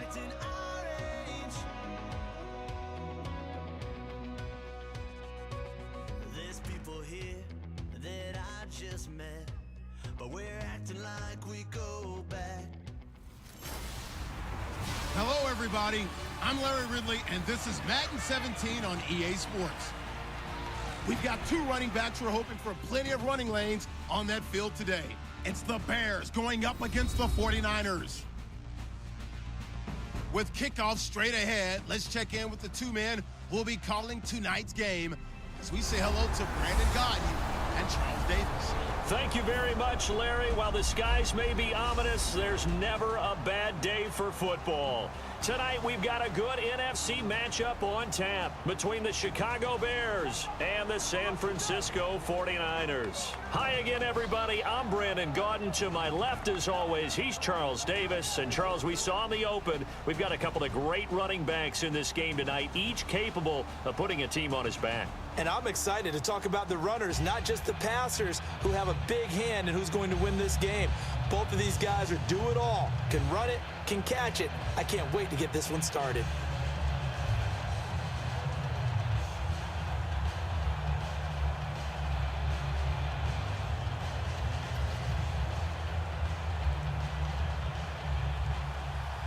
acting our age. There's people here that I just met, but we're acting like we go back. Hello, everybody. I'm Larry Ridley, and this is Madden 17 on EA Sports. We've got two running backs who are hoping for plenty of running lanes on that field today. It's the Bears going up against the 49ers. With kickoff straight ahead, let's check in with the two men who will be calling tonight's game as we say hello to Brandon Gaudin and Charles Davis. Thank you very much, Larry. While the skies may be ominous, there's never a bad day for football. Tonight, we've got a good NFC matchup on tap between the Chicago Bears and the San Francisco 49ers. Hi again, everybody. I'm Brandon Gaudin. To my left, as always, he's Charles Davis. And, Charles, we saw in the open, we've got a couple of great running backs in this game tonight, each capable of putting a team on his back. And I'm excited to talk about the runners, not just the passers, who have a big hand and who's going to win this game. Both of these guys are do it all. Can run it, can catch it. I can't wait to get this one started.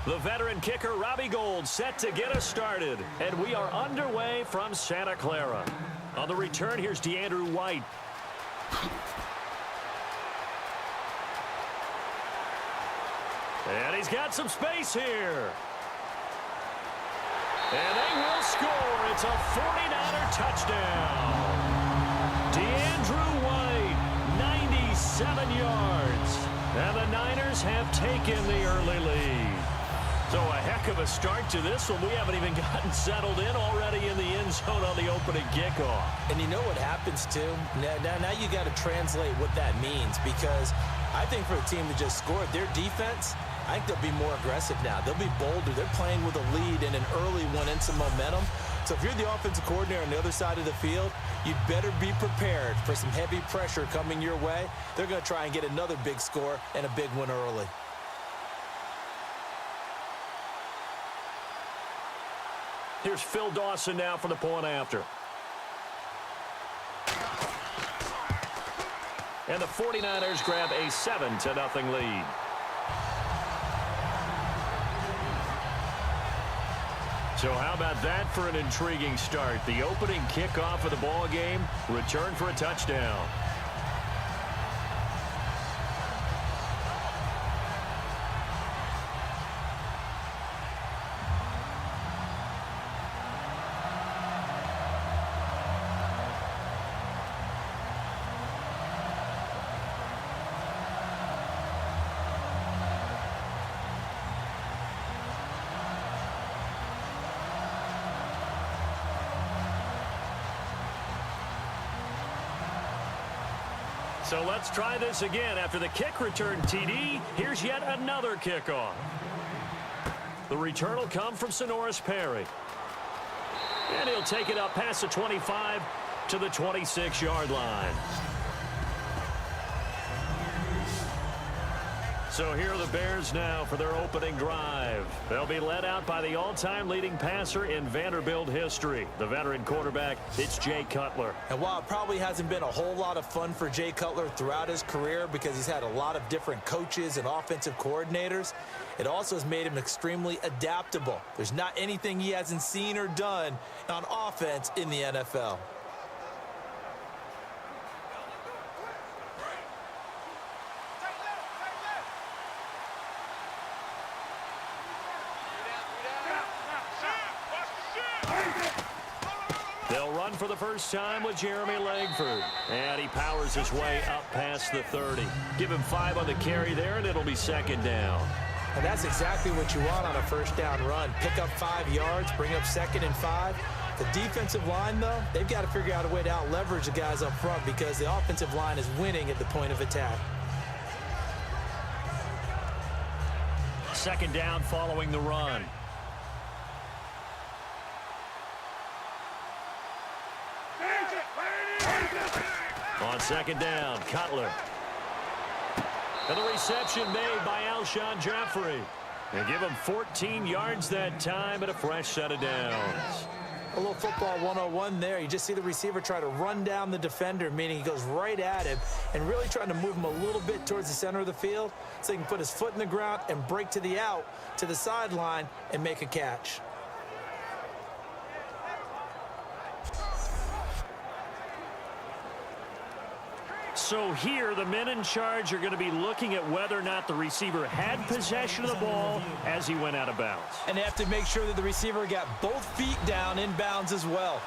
The veteran kicker, Robbie Gould, set to get us started. And we are underway from Santa Clara. On the return, here's DeAndrew White. And he's got some space here. And they will score. It's a 49er touchdown. DeAndrew White, 97 yards. And the Niners have taken the early lead. So a heck of a start to this one. We haven't even gotten settled in already in the end zone on the opening kickoff. And you know what happens, too? Now you got to translate what that means, because I think for the team that just scored, their defense, I think they'll be more aggressive now. They'll be bolder. They're playing with a lead and an early one and some momentum. So if you're the offensive coordinator on the other side of the field, you'd better be prepared for some heavy pressure coming your way. They're going to try and get another big score and a big one early. Here's Phil Dawson now for the point after. And the 49ers grab a 7-0 lead. So how about that for an intriguing start? The opening kickoff of the ball game, return for a touchdown. So let's try this again. After the kick return TD, here's yet another kickoff. The return will come from Sonoris Perry. And he'll take it up past the 25 to the 26-yard line. So here are the Bears now for their opening drive. They'll be led out by the all-time leading passer in Vanderbilt history, the veteran quarterback. It's Jay Cutler. And while it probably hasn't been a whole lot of fun for Jay Cutler throughout his career because he's had a lot of different coaches and offensive coordinators, it also has made him extremely adaptable. There's not anything he hasn't seen or done on offense in the NFL. They'll run for the first time with Jeremy Langford. And he powers his way up past the 30. Give him 5 on the carry there, and it'll be second down. And that's exactly what you want on a first down run. Pick up 5 yards, bring up 2nd and 5. The defensive line, though, they've got to figure out a way to out-leverage the guys up front because the offensive line is winning at the point of attack. Second down following the run. On second down, Cutler. And the reception made by Alshon Jeffrey. They give him 14 yards that time and a fresh set of downs. A little football 101 there. You just see the receiver try to run down the defender, meaning he goes right at him and really trying to move him a little bit towards the center of the field so he can put his foot in the ground and break to the out, to the sideline, and make a catch. So here, the men in charge are going to be looking at whether or not the receiver had possession of the ball as he went out of bounds. And they have to make sure that the receiver got both feet down in bounds as well.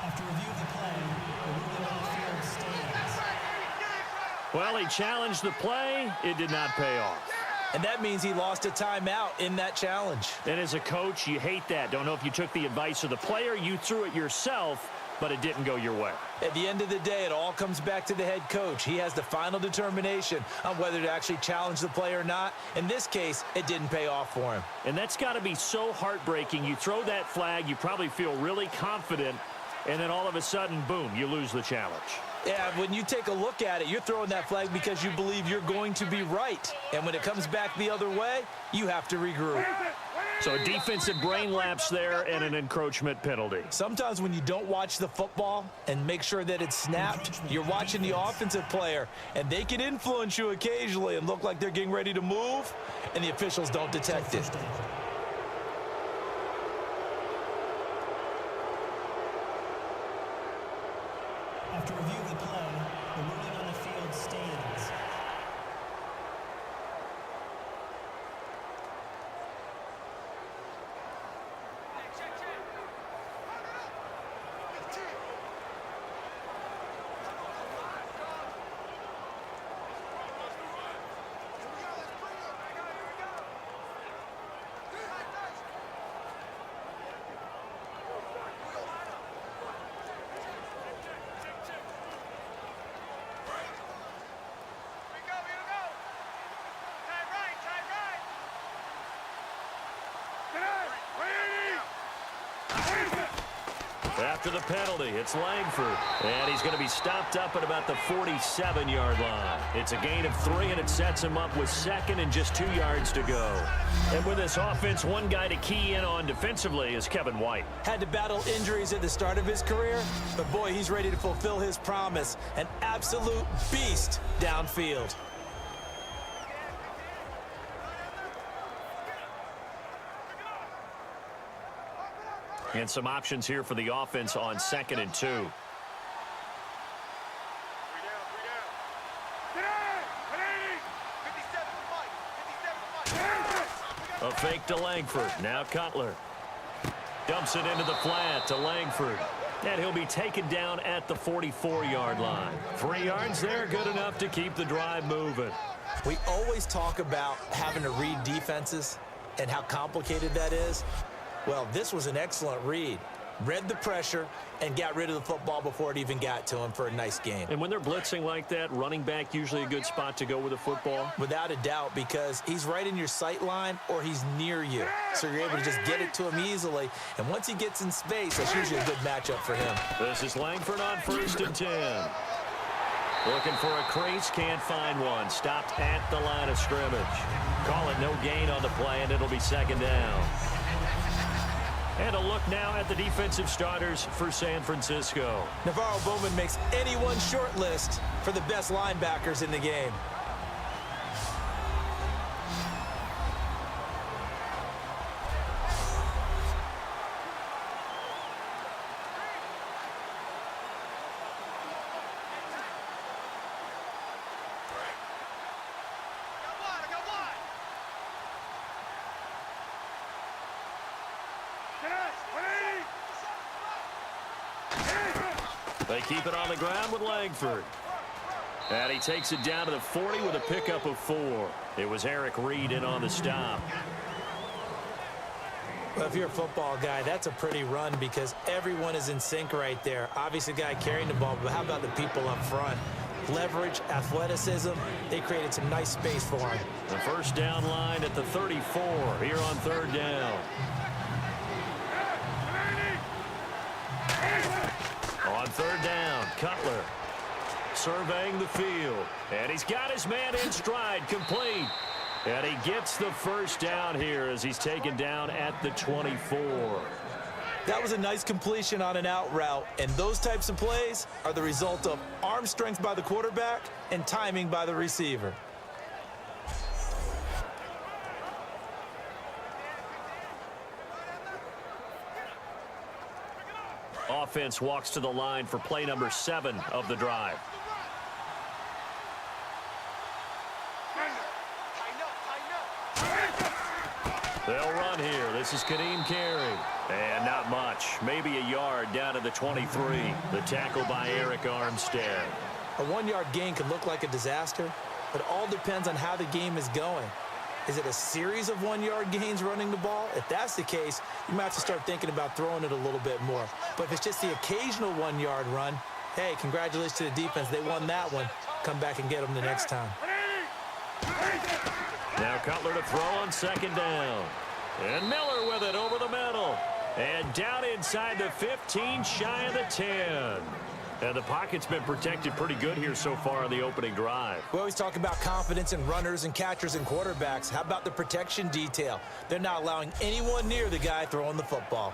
After review of the play, the ruling on the field stands. Well, he challenged the play. It did not pay off. And that means he lost a timeout in that challenge. And as a coach, you hate that. Don't know if you took the advice of the player, you threw it yourself, but it didn't go your way. At the end of the day, it all comes back to the head coach. He has the final determination on whether to actually challenge the play or not. In this case, it didn't pay off for him. And that's got to be so heartbreaking. You throw that flag, you probably feel really confident, and then all of a sudden, boom, you lose the challenge. Yeah, when you take a look at it, you're throwing that flag because you believe you're going to be right. And when it comes back the other way, you have to regroup. So a defensive brain lapse there and an encroachment penalty. Sometimes when you don't watch the football and make sure that it's snapped, you're watching the offensive player, and they can influence you occasionally and look like they're getting ready to move, and the officials don't detect it. After review of the play, the ruling on the field stands. After the penalty, it's Langford. And he's going to be stopped up at about the 47-yard line. It's a gain of 3, and it sets him up with second and just 2 yards to go. And with this offense, one guy to key in on defensively is Kevin White. Had to battle injuries at the start of his career, but boy, he's ready to fulfill his promise. An absolute beast downfield. And some options here for the offense on 2nd and 2. A fake to Langford. Now Cutler. Dumps it into the flat to Langford. And he'll be taken down at the 44-yard line. 3 yards there, good enough to keep the drive moving. We always talk about having to read defenses and how complicated that is. Well, this was an excellent read. Read the pressure and got rid of the football before it even got to him for a nice gain. And when they're blitzing like that, running back usually a good spot to go with the football? Without a doubt, because he's right in your sight line or he's near you. So you're able to just get it to him easily. And once he gets in space, that's usually a good matchup for him. This is Langford on 1st and 10. Looking for a crease, can't find one. Stopped at the line of scrimmage. Call it no gain on the play, and it'll be 2nd down. And a look now at the defensive starters for San Francisco. Navarro Bowman makes anyone's short list for the best linebackers in the game. They keep it on the ground with Langford. And he takes it down to the 40 with a pickup of 4. It was Eric Reed in on the stop. Well, if you're a football guy, that's a pretty run because everyone is in sync right there. Obviously, the guy carrying the ball, but how about the people up front? leverage, athleticism. They created some nice space for him. The first down line at the 34 here on third down. On third down, Cutler surveying the field. And he's got his man in stride, complete. And he gets the first down here as he's taken down at the 24. That was a nice completion on an out route, and those types of plays are the result of arm strength by the quarterback and timing by the receiver. Offense walks to the line for play number 7 of the drive. They'll run here. This is Kadeem Carey. And not much. Maybe a yard down to the 23. The tackle by Eric Armstead. A 1-yard gain could look like a disaster, but it all depends on how the game is going. Is it a series of 1-yard gains running the ball? If that's the case, you might have to start thinking about throwing it a little bit more. But if it's just the occasional 1-yard run, hey, congratulations to the defense. They won that one. Come back and get them the next time. Now Cutler to throw on second down. And Miller with it over the middle. And down inside the 15, shy of the 10. And the pocket's been protected pretty good here so far on the opening drive. We always talk about confidence in runners and catchers and quarterbacks. How about the protection detail? They're not allowing anyone near the guy throwing the football.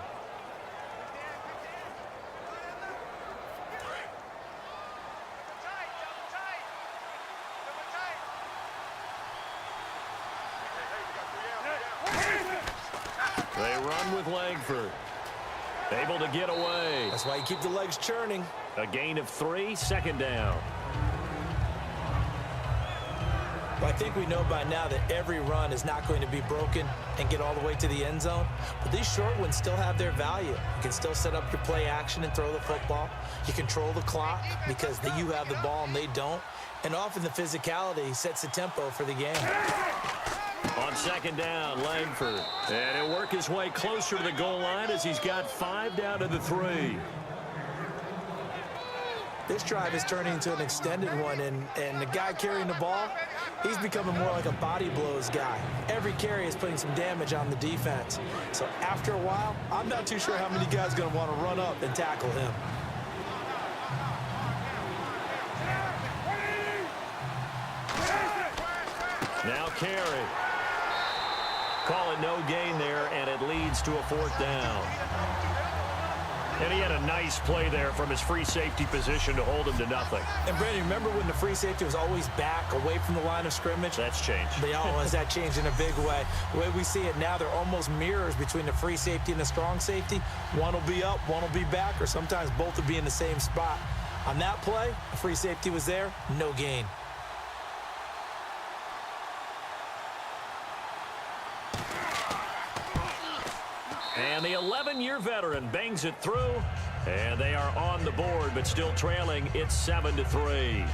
They run with Langford. Able to get away. That's why you keep the legs churning. A gain of 3, second down. Well, I think we know by now that every run is not going to be broken and get all the way to the end zone. But these short ones still have their value. You can still set up your play action and throw the football. You control the clock because you have the ball and they don't. And often the physicality sets the tempo for the game. On second down, Langford. And he'll work his way closer to the goal line as he's got 5 down to the 3. This drive is turning into an extended one, and the guy carrying the ball, he's becoming more like a body blows guy. Every carry is putting some damage on the defense. So after a while, I'm not too sure how many guys are going to want to run up and tackle him. Now Carey. Call it no gain there, and it leads to a 4th down. And he had a nice play there from his free safety position to hold him to nothing. And Brandon, remember when the free safety was always back, away from the line of scrimmage? That's changed. That changed in a big way. The way we see it now, they're almost mirrors between the free safety and the strong safety. One will be up, one will be back, or sometimes both will be in the same spot. On that play, the free safety was there, no gain. And the 11-year veteran bangs it through, and they are on the board, but still trailing. It's 7-3.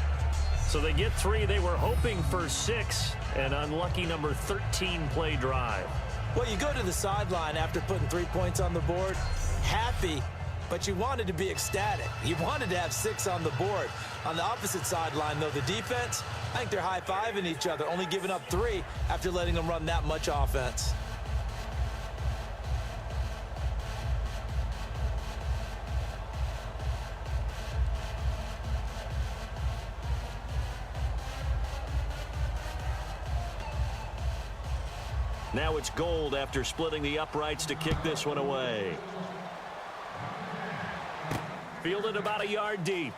So they get 3. They were hoping for 6, an unlucky number 13 play drive. Well, you go to the sideline after putting 3 points on the board, happy, but you wanted to be ecstatic. You wanted to have 6 on the board. On the opposite sideline, though, the defense, I think they're high-fiving each other, only giving up 3 after letting them run that much offense. Now it's Gold after splitting the uprights to kick this one away. Fielded about a yard deep.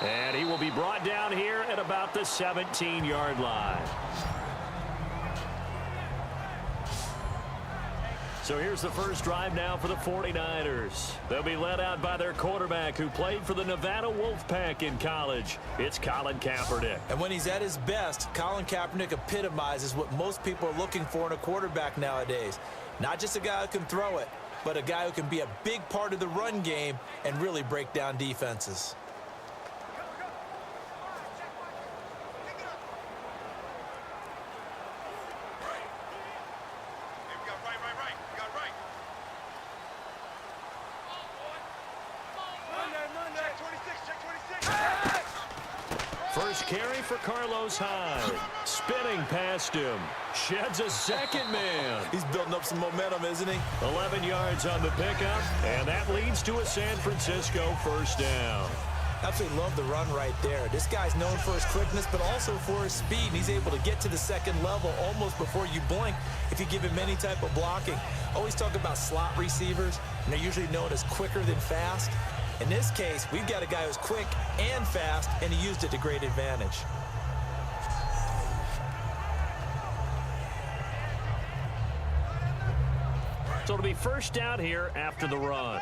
And he will be brought down here at about the 17-yard line. So here's the first drive now for the 49ers. They'll be led out by their quarterback who played for the Nevada Wolfpack in college. It's Colin Kaepernick. And when he's at his best, Colin Kaepernick epitomizes what most people are looking for in a quarterback nowadays. Not just a guy who can throw it, but a guy who can be a big part of the run game and really break down defenses. carry for Carlos Hyde. Spinning past him. Sheds a second man. He's building up some momentum, isn't he? 11 yards on the pickup, and that leads to a San Francisco first down. Absolutely love the run right there. This guy's known for his quickness, but also for his speed. And he's able to get to the second level almost before you blink if you give him any type of blocking. Always talk about slot receivers, and they're usually known as quicker than fast. In this case, we've got a guy who's quick and fast, and he used it to great advantage. So it'll be first down here after the run.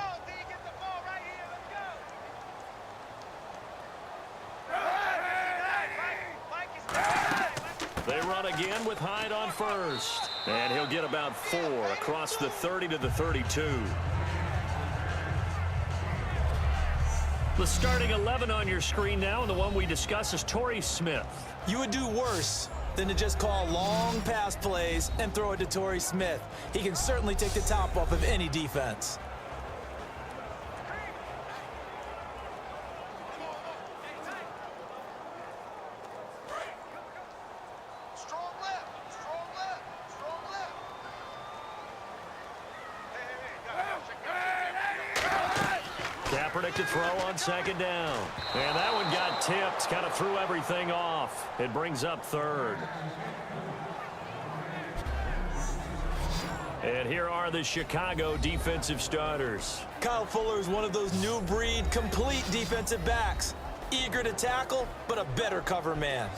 They run again with Hyde on first. And he'll get about 4 across the 30 to the 32. The starting 11 on your screen now, and the one we discuss is Torrey Smith. You would do worse than to just call long pass plays and throw it to Torrey Smith. He can certainly take the top off of any defense. Kaepernick to throw on second down. And that one got tipped. Kind of threw everything off. It brings up third. And here are the Chicago defensive starters. Kyle Fuller is one of those new breed complete defensive backs. Eager to tackle, but a better cover man.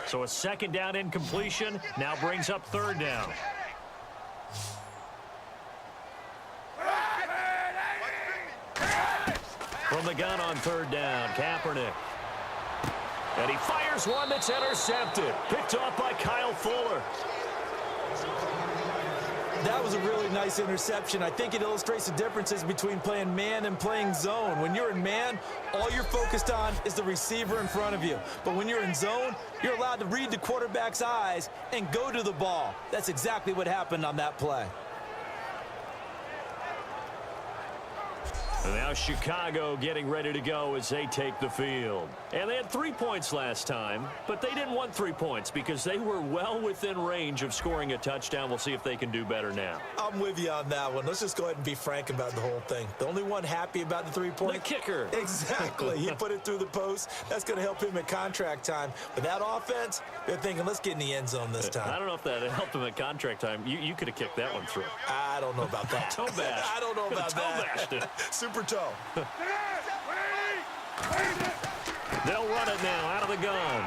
So a second down incompletion now brings up third down. From the gun on third down, Kaepernick. And he fires one that's intercepted. Picked off by Kyle Fuller. That was a really nice interception. I think it illustrates the differences between playing man and playing zone. When you're in man, all you're focused on is the receiver in front of you. But when you're in zone, you're allowed to read the quarterback's eyes and go to the ball. That's exactly what happened on that play. And now Chicago getting ready to go as they take the field. And they had 3 points last time, but they didn't want 3 points because they were well within range of scoring a touchdown. We'll see if they can do better now. I'm with you on that one. Let's just go ahead and be frank about the whole thing. The only one happy about the 3-point. The kicker. Exactly. He put it through the post. That's going to help him at contract time. But that offense, they're thinking, let's get in the end zone this time. I don't know if that helped him at contract time. You could have kicked that one through. I don't know about that. Toe bash. I don't know about Toe bashed it. Super toe. They'll run it now out of the gun.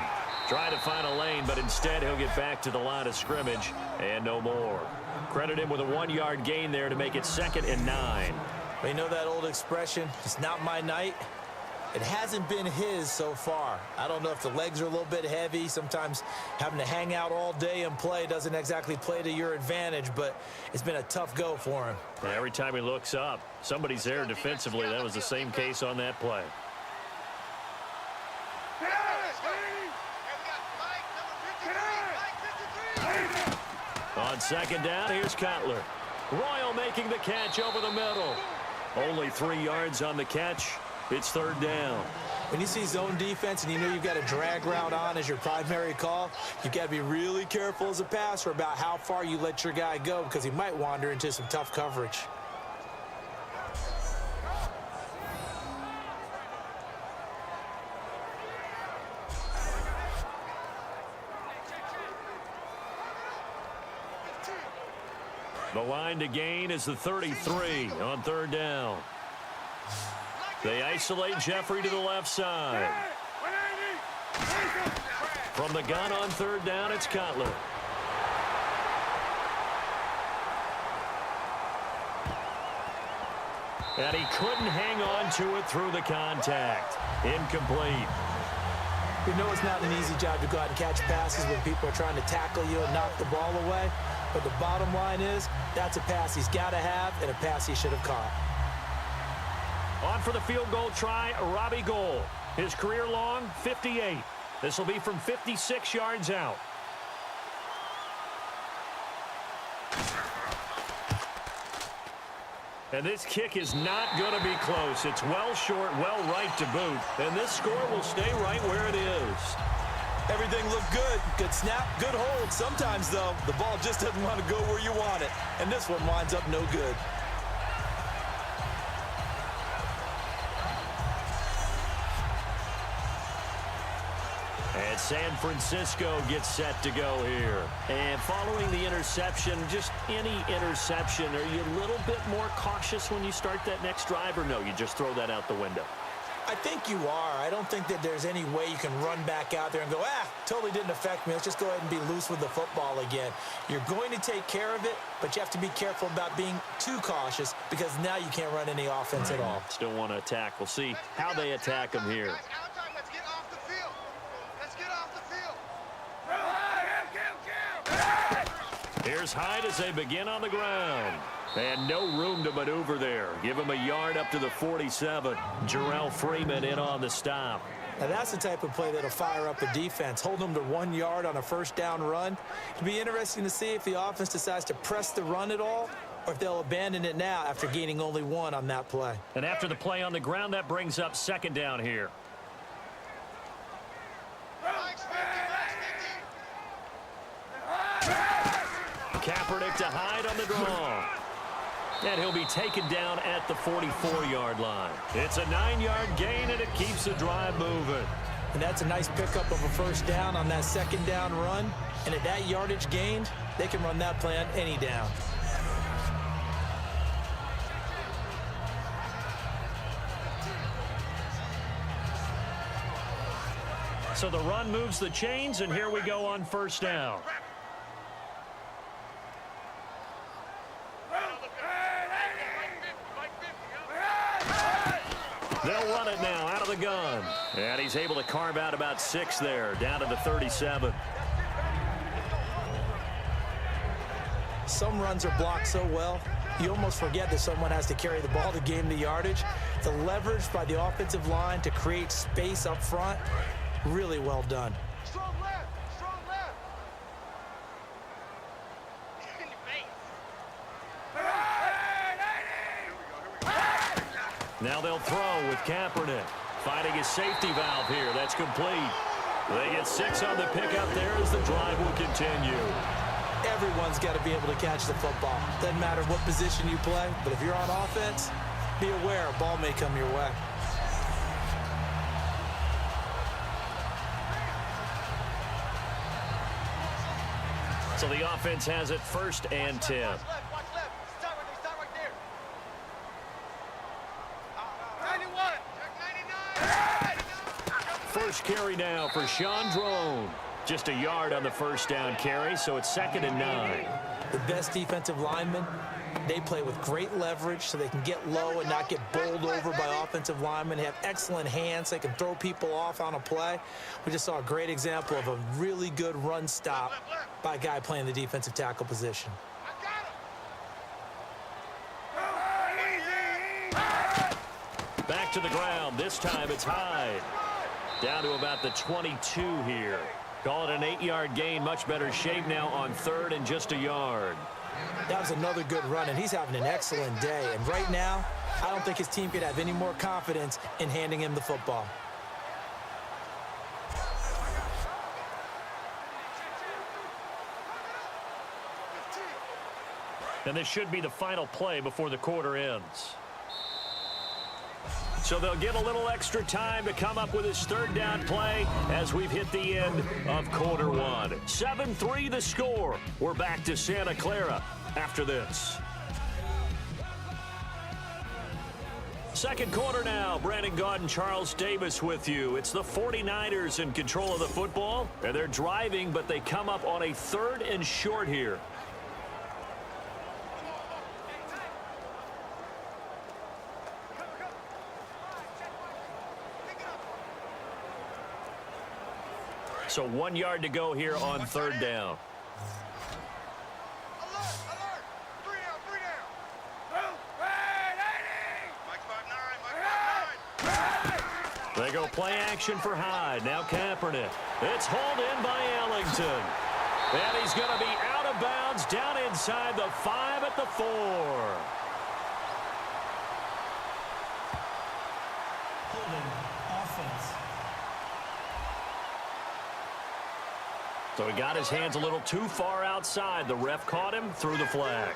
Try to find a lane, but instead he'll get back to the line of scrimmage and no more. Credit him with a 1-yard gain there to make it 2nd and 9. You know that old expression, it's not my night? It hasn't been his so far. I don't know if the legs are a little bit heavy. Sometimes having to hang out all day and play doesn't exactly play to your advantage, but it's been a tough go for him. And every time he looks up, somebody's there defensively. That was the same case on that play. On second down, here's Cutler. Royal making the catch over the middle. Only 3 yards on the catch. It's third down. When you see zone defense and you know you've got a drag route on as your primary call, you've got to be really careful as a passer about how far you let your guy go because he might wander into some tough coverage. The line to gain is the 33 on third down. They isolate Jeffrey to the left side. From the gun on third down, it's Cutler. And he couldn't hang on to it through the contact. Incomplete. You know it's not an easy job to go out and catch passes when people are trying to tackle you and knock the ball away. But the bottom line is that's a pass he's got to have and a pass he should have caught. On for the field goal try, Robbie Gould. His career long, 58. This will be from 56 yards out. And this kick is not going to be close. It's well short, well right to boot. And this score will stay right where it is. Everything looked good. Good snap, good hold. Sometimes, though, the ball just doesn't want to go where you want it. And this one winds up no good. And San Francisco gets set to go here. And following the interception, just any interception, are you a little bit more cautious when you start that next drive, or no, you just throw that out the window? I think you are. I don't think that there's any way you can run back out there and go, totally didn't affect me. Let's just go ahead and be loose with the football again. You're going to take care of it, but you have to be careful about being too cautious because now you can't run any offense at all. Still want to attack. We'll see how they attack them here. Here's Hyde as they begin on the ground. And no room to maneuver there. Give him a yard up to the 47. Jarrell Freeman in on the stop. Now that's the type of play that'll fire up the defense. Hold them to 1 yard on a first down run. It'll be interesting to see if the offense decides to press the run at all or if they'll abandon it now after gaining only 1 on that play. And after the play on the ground, that brings up second down here. Kaepernick to Hyde on the draw. And he'll be taken down at the 44-yard line. It's a 9-yard gain, and it keeps the drive moving. And that's a nice pickup of a first down on that second down run. And at that yardage gained, they can run that play on any down. So the run moves the chains, and here we go on first down. They'll run it now out of the gun. And he's able to carve out about 6 there, down to the 37. Some runs are blocked so well, you almost forget that someone has to carry the ball to gain the yardage. The leverage by the offensive line to create space up front, really well done. Strong left, strong left. In your face. Now they'll throw with Kaepernick. Finding his safety valve here. That's complete. They get 6 on the pickup there as the drive will continue. Everyone's got to be able to catch the football. Doesn't matter what position you play, but if you're on offense, be aware a ball may come your way. So the offense has it 1st and 10. Watch left. Stop right there. 91. Check 99. First carry now for Sean Drone. Just a yard on the first down carry, so it's 2nd and 9. The best defensive linemen, they play with great leverage so they can get low and not get bowled over by offensive linemen. They have excellent hands. They can throw people off on a play. We just saw a great example of a really good run stop by a guy playing the defensive tackle position. Back to the ground. This time it's Hyde. Down to about the 22 here. Call it an 8-yard gain. Much better shape now on 3rd and just a yard. That was another good run, and he's having an excellent day. And right now, I don't think his team could have any more confidence in handing him the football. And this should be the final play before the quarter ends. So they'll get a little extra time to come up with his 3rd down play as we've hit the end of quarter 1. 7-3 the score. We're back to Santa Clara after this. Second quarter now. Brandon Gaudin, Charles Davis with you. It's the 49ers in control of the football. And they're driving, but they come up on a 3rd and short here. So 1 yard to go here on 3rd down. Alert. 3 down. Mike 5-9. They go play action for Hyde. Now Kaepernick. It's hauled in by Ellington. And he's going to be out of bounds down inside the 5 at the 4. Holding offense. So he got his hands a little too far outside. The ref caught him, threw the flag.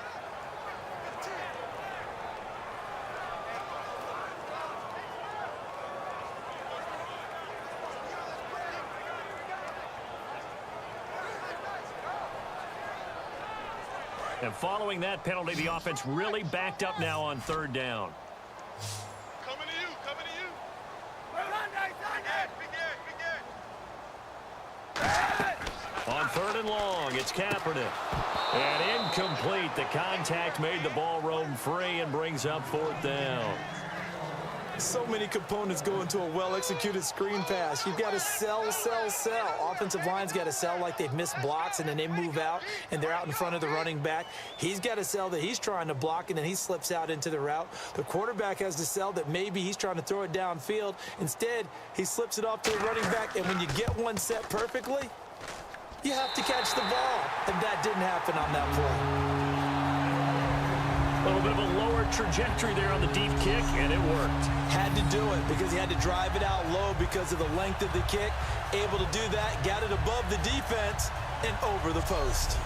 And following that penalty, the offense really backed up now on 3rd down. Coming to you, coming to you. Big Dad. On 3rd and long, it's Kaepernick. And incomplete. The contact made the ball roam free and brings up 4th down. So many components go into a well-executed screen pass. You've got to sell, sell, sell. Offensive line's got to sell like they've missed blocks, and then they move out, and they're out in front of the running back. He's got to sell that he's trying to block, and then he slips out into the route. The quarterback has to sell that maybe he's trying to throw it downfield. Instead, he slips it off to the running back, and when you get one set perfectly, you have to catch the ball. And that didn't happen on that play. A little bit of a lower trajectory there on the deep kick, and it worked. Had to do it because he had to drive it out low because of the length of the kick. Able to do that, got it above the defense and over the post.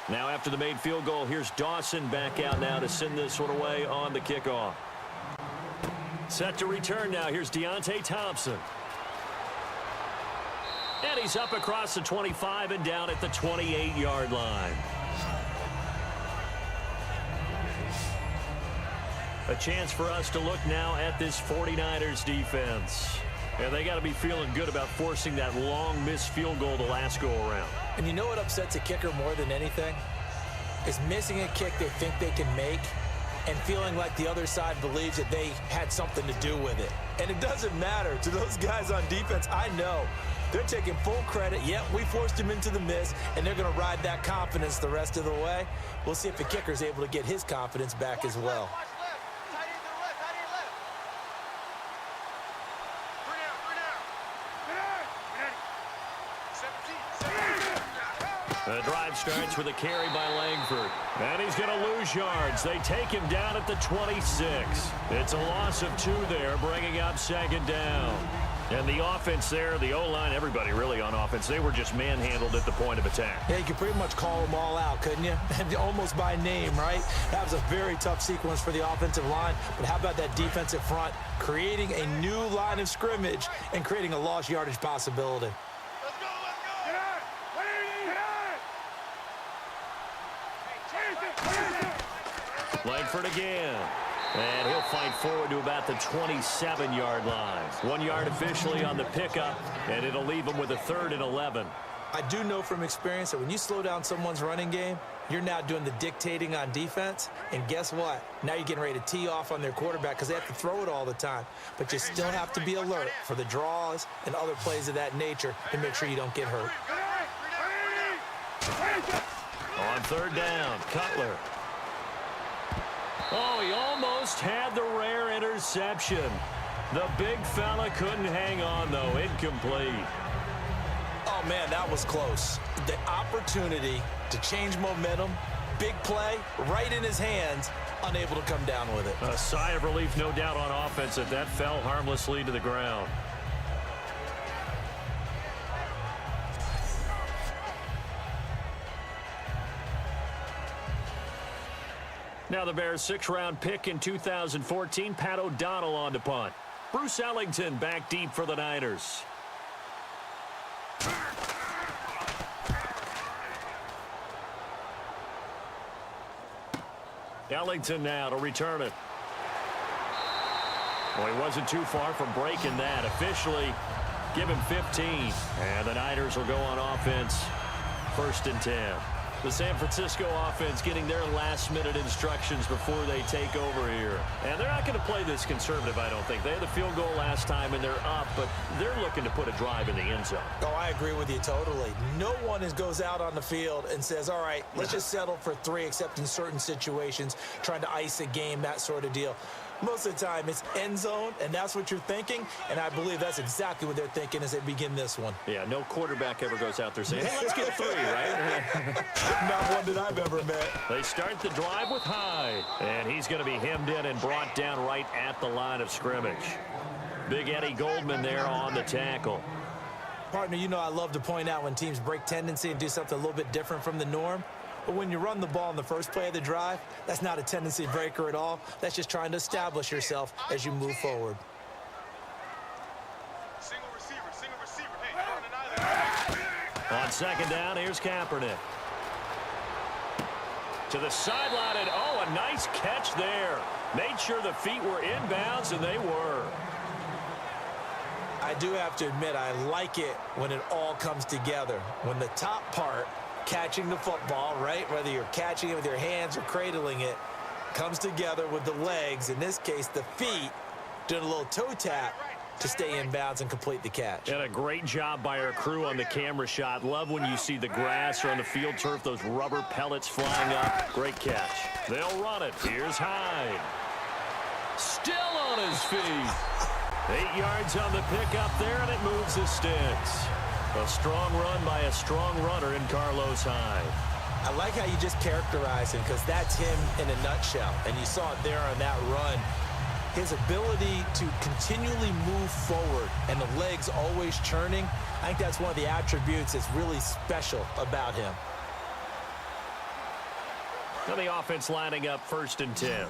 Now after the made field goal, here's Dawson back out now to send this one away on the kickoff. Set to return now. Here's Deontay Thompson. And he's up across the 25 and down at the 28-yard line. A chance for us to look now at this 49ers defense. And they got to be feeling good about forcing that long missed field goal the last go-around. And you know what upsets a kicker more than anything? Is missing a kick they think they can make and feeling like the other side believes that they had something to do with it. And it doesn't matter to those guys on defense. I know they're taking full credit. Yep, we forced him into the miss, and they're going to ride that confidence the rest of the way. We'll see if the kicker's able to get his confidence back as well. Watch left. Tight end to the left. Tight end left. 3 down. 17. The drive starts with a carry by Langford. And he's going to lose yards. They take him down at the 26. It's a loss of 2 there, bringing up 2nd down. And the offense there, the O-line, everybody really on offense, they were just manhandled at the point of attack. Yeah, you could pretty much call them all out, couldn't you? Almost by name, right? That was a very tough sequence for the offensive line. But how about that defensive front creating a new line of scrimmage and creating a lost yardage possibility? Let's go, let's go. Get on. Langford again. And he'll fight forward to about the 27-yard line. 1 yard officially on the pickup, and it'll leave him with a 3rd and 11. I do know from experience that when you slow down someone's running game, you're now doing the dictating on defense. And guess what? Now you're getting ready to tee off on their quarterback because they have to throw it all the time. But you still have to be alert for the draws and other plays of that nature to make sure you don't get hurt. On 3rd down, Cutler. Oh, he almost had the rare interception. The big fella couldn't hang on, though. Incomplete. Oh, man, that was close. The opportunity to change momentum, big play, right in his hands, unable to come down with it. A sigh of relief, no doubt, on offense that fell harmlessly to the ground. Now the Bears' 6th-round pick in 2014, Pat O'Donnell on to punt. Bruce Ellington back deep for the Niners. Ellington now to return it. Well, he wasn't too far from breaking that. Officially, give him 15. And the Niners will go on offense, 1st and 10. The San Francisco offense getting their last-minute instructions before they take over here. And they're not going to play this conservative, I don't think. They had the field goal last time, and they're up, but they're looking to put a drive in the end zone. Oh, I agree with you totally. No one goes out on the field and says, all right, let's just settle for 3, except in certain situations, trying to ice a game, that sort of deal. Most of the time, it's end zone, and that's what you're thinking, and I believe that's exactly what they're thinking as they begin this one. Yeah, no quarterback ever goes out there saying, hey, let's get 3, right? Not one that I've ever met. They start the drive with Hyde, and he's going to be hemmed in and brought down right at the line of scrimmage. Big Eddie Goldman there on the tackle. Partner, you know I love to point out when teams break tendency and do something a little bit different from the norm. But when you run the ball in the first play of the drive, that's not a tendency breaker at all. That's just trying to establish yourself as you move forward. Single receiver. Hey, on an island. On second down, here's Kaepernick. To the sideline, and oh, a nice catch there. Made sure the feet were inbounds, and they were. I do have to admit, I like it when it all comes together. When the top part, catching the football, right, whether you're catching it with your hands or cradling it, comes together with the legs, in this case the feet, doing a little toe tap to stay in bounds and complete the catch. And a great job by our crew on the camera shot. Love when you see the grass or on the field turf, those rubber pellets flying up. Great catch. They'll run it. Here's Hyde. Still on his feet. 8 yards on the pickup there, and it moves the sticks. A strong run by a strong runner in Carlos Hyde. I like how you just characterize him, because that's him in a nutshell. And you saw it there on that run. His ability to continually move forward and the legs always churning, I think that's one of the attributes that's really special about him. Now the offense lining up 1st and 10.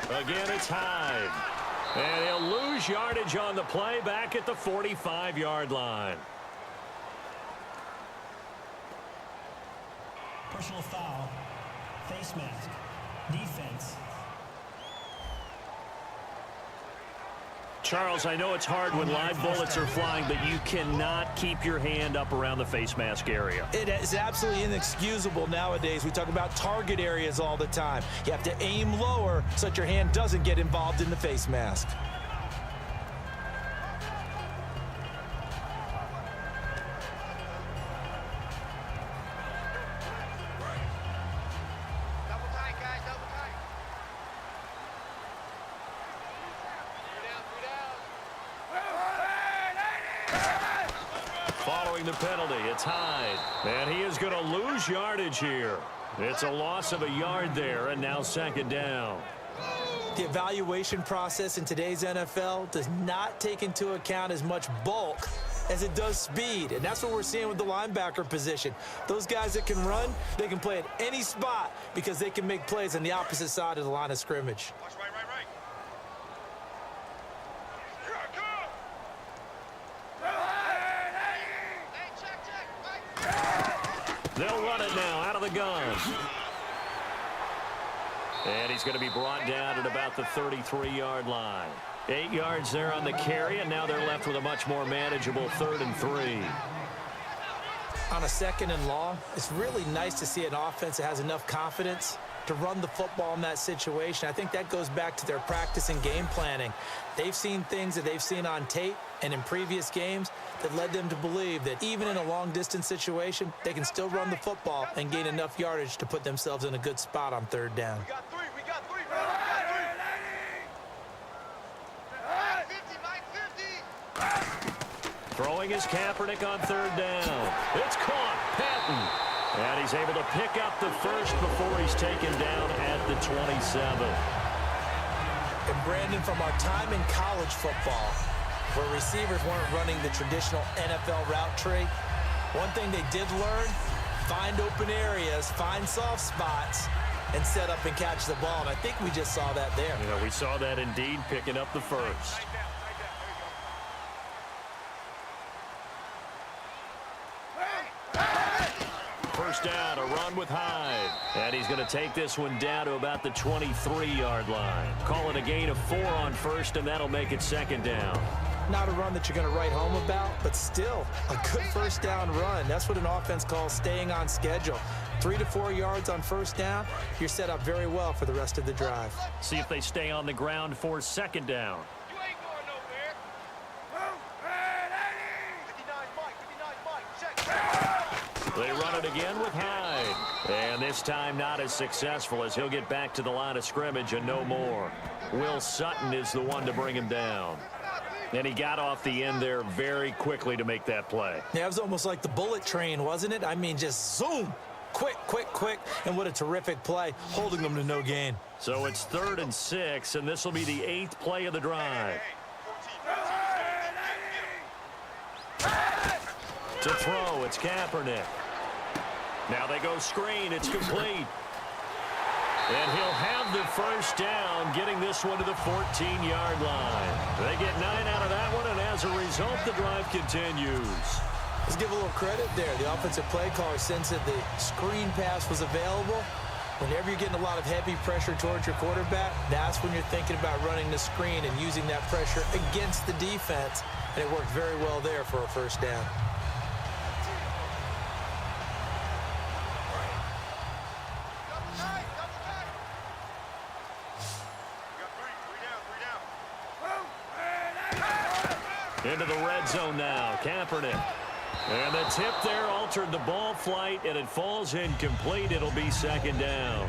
Again, it's Hyde. And he'll lose yardage on the play back at the 45-yard line. Personal foul. Face mask. Defense. Charles, I know it's hard when live bullets are flying, but you cannot keep your hand up around the face mask area. It is absolutely inexcusable nowadays. We talk about target areas all the time. You have to aim lower so that your hand doesn't get involved in the face mask. Double tight, guys, double tight. 3 down. Following the penalty, it's Hyde. And he is going to lose yardage here. It's a loss of a yard there, and now 2nd down. The evaluation process in today's NFL does not take into account as much bulk as it does speed, and that's what we're seeing with the linebacker position. Those guys that can run, they can play at any spot because they can make plays on the opposite side of the line of scrimmage. Watch right. Hey, check. They'll run it now out of the gun. And he's going to be brought down at about the 33-yard line. 8 yards there on the carry, and now they're left with a much more manageable 3rd and 3. On a 2nd and long, it's really nice to see an offense that has enough confidence to run the football in that situation. I think that goes back to their practice and game planning. They've seen things that they've seen on tape and in previous games that led them to believe that even in a long-distance situation, they can still run the football and gain enough yardage to put themselves in a good spot on 3rd down. We got 3, Mike 50. Throwing his Kaepernick on 3rd down. It's caught. Patton. And he's able to pick up the first before he's taken down at the 27. And Brandon, from our time in college football, where receivers weren't running the traditional NFL route tree, one thing they did learn, find open areas, find soft spots, and set up and catch the ball. And I think we just saw that there. You know, we saw that indeed, picking up the first. first down, a run with Hyde. And he's going to take this one down to about the 23-yard line. Call it a gain of 4 on first, and that'll make it second down. Not a run that you're going to write home about, but still a good first down run. That's what an offense calls staying on schedule. 3 to 4 yards on first down, you're set up very well for the rest of the drive. See if they stay on the ground for second down. You ain't going nowhere. 59 Mike, check. They run it again with Hyde. And this time not as successful as he'll get back to the line of scrimmage and no more. Will Sutton is the one to bring him down. And he got off the end there very quickly to make that play. Yeah, it was almost like the bullet train, wasn't it? I mean, just zoom. Quick, quick, quick. And what a terrific play, holding them to no gain. So it's 3rd and 6, and this will be the 8th play of the drive. To throw, it's Kaepernick. Now they go screen, it's complete. And he'll have the first down, getting this one to the 14-yard line. They get 9 out of that one, and as a result, the drive continues. Let's give a little credit there. The offensive play caller sensed that the screen pass was available. Whenever you're getting a lot of heavy pressure towards your quarterback, that's when you're thinking about running the screen and using that pressure against the defense. And it worked very well there for a first down. Into the red zone now, Kaepernick. And the tip there altered the ball flight, and it falls incomplete. It'll be second down.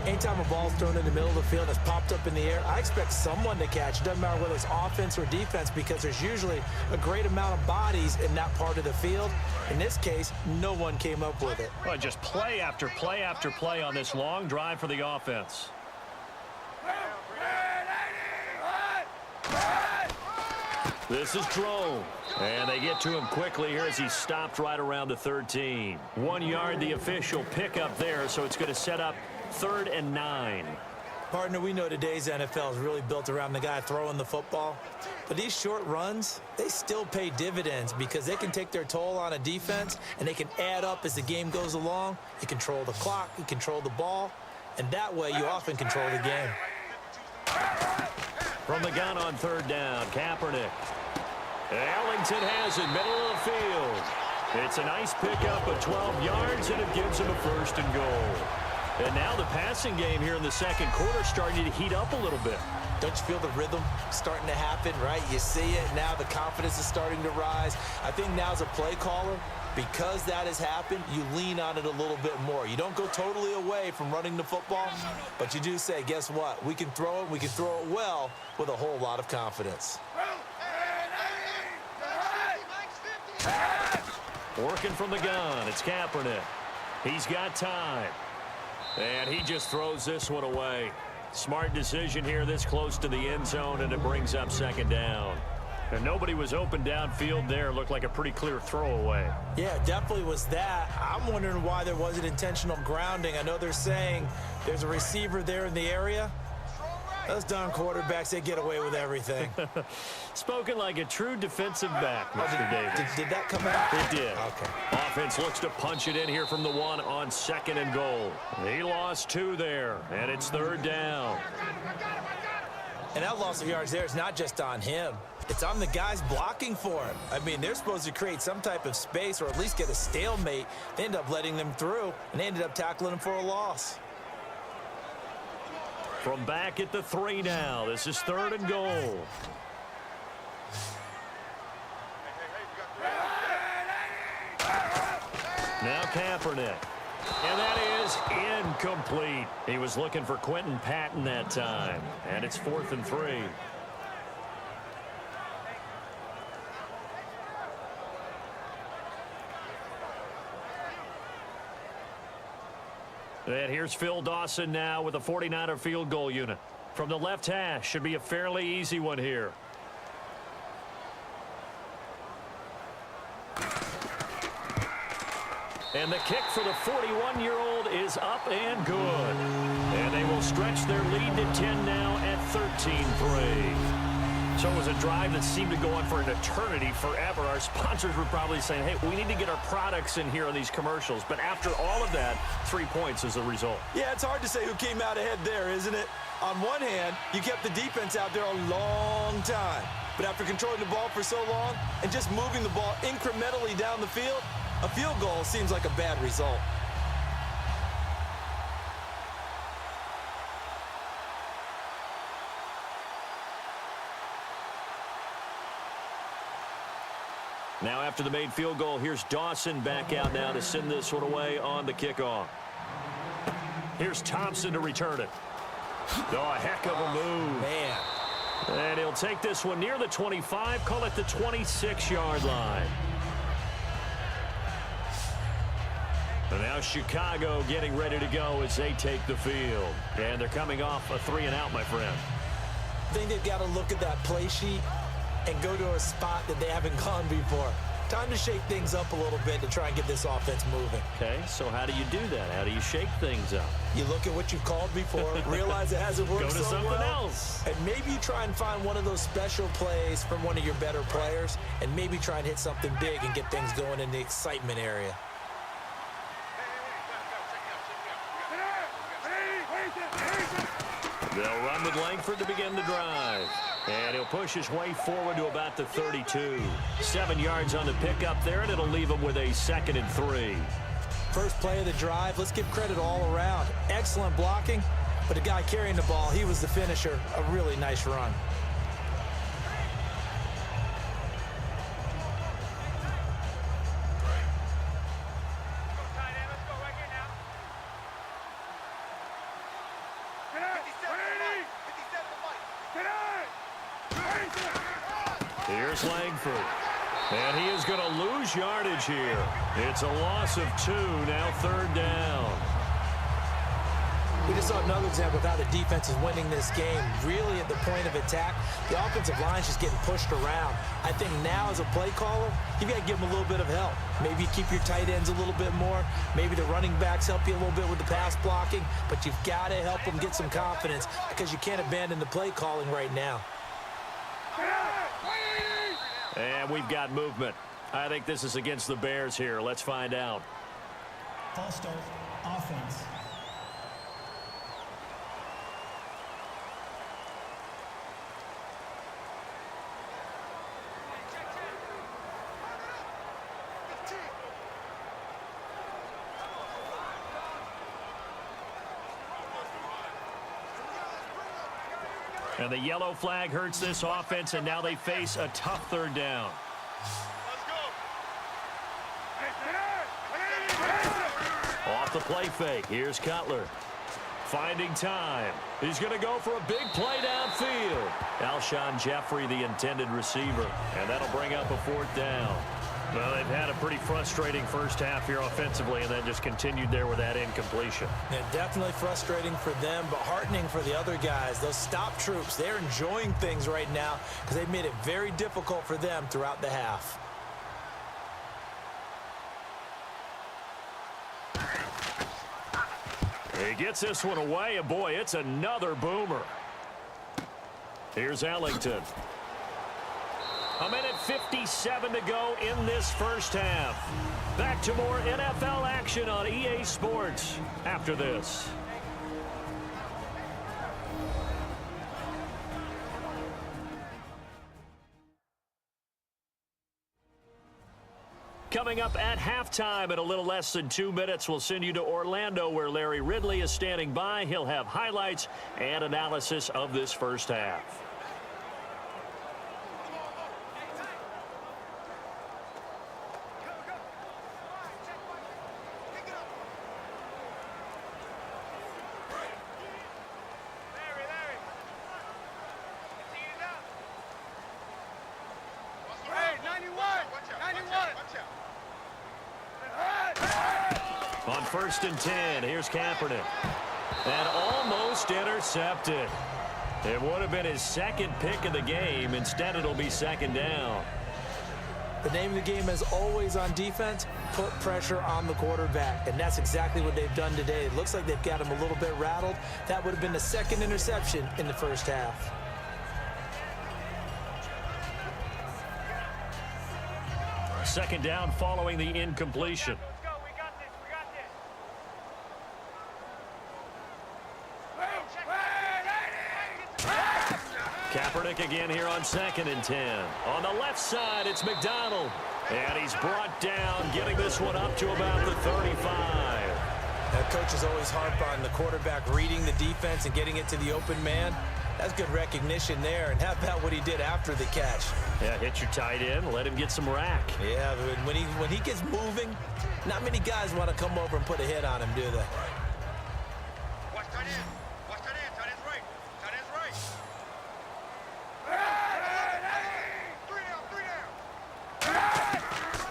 Anytime a ball's thrown in the middle of the field that's popped up in the air, I expect someone to catch. It doesn't matter whether it's offense or defense, because there's usually a great amount of bodies in that part of the field. In this case, no one came up with it. Well, just play after play after play on this long drive for the offense. This is Drone. And they get to him quickly here as he stopped right around the 13. 1 yard, the official pickup there, so it's going to set up 3rd and 9. Partner, we know today's NFL is really built around the guy throwing the football. But these short runs, they still pay dividends because they can take their toll on a defense, and they can add up as the game goes along. You control the clock, you control the ball, and that way you often control the game. From the gun on 3rd down, Kaepernick. Ellington has it, middle of the field. It's a nice pickup of 12 yards, and it gives him a 1st and goal. And now the passing game here in the second quarter starting to heat up a little bit. Don't you feel the rhythm starting to happen, right? You see it now, the confidence is starting to rise. I think now as a play caller, because that has happened, you lean on it a little bit more. You don't go totally away from running the football, but you do say, guess what? We can throw it, we can throw it well with a whole lot of confidence. Working from the gun, it's Kaepernick. He's got time. And he just throws this one away. Smart decision here this close to the end zone, and it brings up 2nd down. And nobody was open downfield there. Looked like a pretty clear throwaway. Yeah, it definitely was that. I'm wondering why there wasn't intentional grounding. I know they're saying there's a receiver there in the area. Those darn quarterbacks, they get away with everything. Spoken like a true defensive back, Mr. Davis. Did that come out? It did. Okay. Offense looks to punch it in here from the 1 on 2nd and goal. He lost 2 there, and it's 3rd down. And that loss of yards there is not just on him. It's on the guys blocking for him. I mean, they're supposed to create some type of space or at least get a stalemate. They end up letting them through, and they ended up tackling him for a loss. From back at the 3 now. This is 3rd and goal. Now Kaepernick. And that is incomplete. He was looking for Quentin Patton that time. And it's 4th and 3. And here's Phil Dawson now with a 49er field goal unit. From the left hash, should be a fairly easy one here. And the kick for the 41-year-old is up and good. And they will stretch their lead to 10 now at 13-3. So it was a drive that seemed to go on for an eternity, forever. Our sponsors were probably saying, hey, we need to get our products in here on these commercials. But after all of that, 3 points is the result. Yeah, it's hard to say who came out ahead there, isn't it? On one hand, you kept the defense out there a long time. But after controlling the ball for so long and just moving the ball incrementally down the field, a field goal seems like a bad result. Now after the made field goal, here's Dawson back out now to send this one away on the kickoff. Here's Thompson to return it. Oh, a heck of a move. Man. And he'll take this one near the 25, call it the 26-yard line. And now Chicago getting ready to go as they take the field. And they're coming off a 3-and-out, my friend. I think they've got to look at that play sheet and go to a spot that they haven't gone before. Time to shake things up a little bit to try and get this offense moving. Okay, so how do you do that? How do you shake things up? You look at what you've called before, realize it hasn't worked Go to so something well, else. and maybe you try and find one of those special plays from one of your better players, and maybe try and hit something big and get things going in the excitement area. They'll run with Langford to begin the drive. And he'll push his way forward to about the 32. 7 yards on the pickup there, and it'll leave him with a 2nd and 3. First play of the drive, let's give credit all around. Excellent blocking, but the guy carrying the ball, he was the finisher. A really nice run. Here's Langford. And he is going to lose yardage here. It's a loss of 2, now 3rd down. We just saw another example of how the defense is winning this game. Really at the point of attack, the offensive line is just getting pushed around. I think now as a play caller, you've got to give them a little bit of help. Maybe you keep your tight ends a little bit more. Maybe the running backs help you a little bit with the pass blocking. But you've got to help them get some confidence because you can't abandon the play calling right now. And we've got movement. I think this is against the Bears here. Let's find out. False start, offense. And the yellow flag hurts this offense, and now they face a tough 3rd down. Off the play fake, here's Cutler. Finding time. He's going to go for a big play downfield. Alshon Jeffrey, the intended receiver, and that'll bring up a 4th down. Well, they've had a pretty frustrating first half here offensively, and then just continued there with that incompletion. Yeah, definitely frustrating for them, but heartening for the other guys. Those stop troops, they're enjoying things right now because they've made it very difficult for them throughout the half. He gets this one away, and boy, it's another boomer. Here's Ellington. 1:57 to go in this first half. Back to more NFL action on EA Sports after this. Coming up at halftime in a little less than 2 minutes, we'll send you to Orlando where Larry Ridley is standing by. He'll have highlights and analysis of this first half. On 1st and 10, here's Kaepernick. And almost intercepted. It would have been his 2nd pick of the game. Instead, it'll be 2nd down. The name of the game is always on defense, put pressure on the quarterback. And that's exactly what they've done today. It looks like they've got him a little bit rattled. That would have been the 2nd interception in the first half. second down following the incompletion. Let's go. We got this. We got this. Kaepernick again here on 2nd and 10. On the left side, it's McDonald. And he's brought down, getting this one up to about the 35. That coach is always harp on the quarterback reading the defense and getting it to the open man. That's good recognition there. And how about what he did after the catch? Yeah, hit your tight end, let him get some rack. Yeah, but when he gets moving, not many guys want to come over and put a hit on him, do they? Watch tight end. Watch tight end. Tight end's right. Tight end's right. Three down.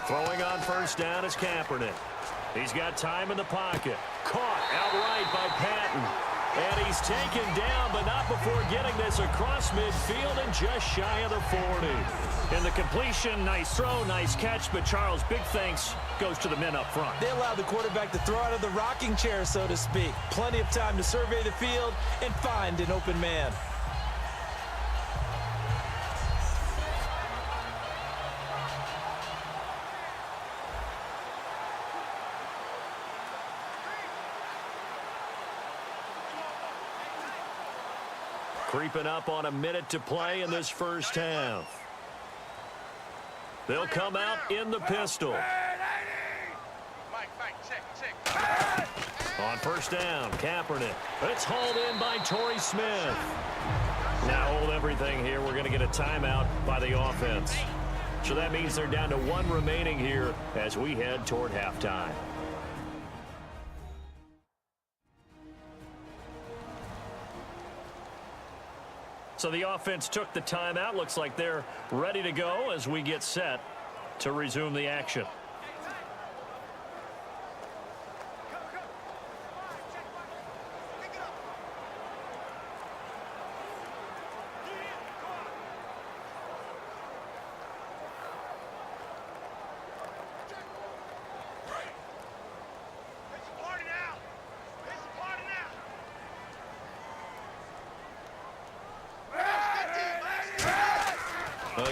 Throwing on first down is Kaepernick. He's got time in the pocket. Caught outright by Patton. And he's taken down, but not before getting this across midfield and just shy of the 40. In the completion, nice throw, nice catch, but Charles, big thanks goes to the men up front. They allowed the quarterback to throw out of the rocking chair, so to speak. Plenty of time to survey the field and find an open man. Creeping up on a minute to play in this first half. They'll come out in the pistol. Mike, check. On first down, Kaepernick. It's hauled in by Torrey Smith. Now hold everything here. We're going to get a timeout by the offense. So that means they're down to one remaining here as we head toward halftime. So the offense took the timeout. Looks like they're ready to go as we get set to resume the action.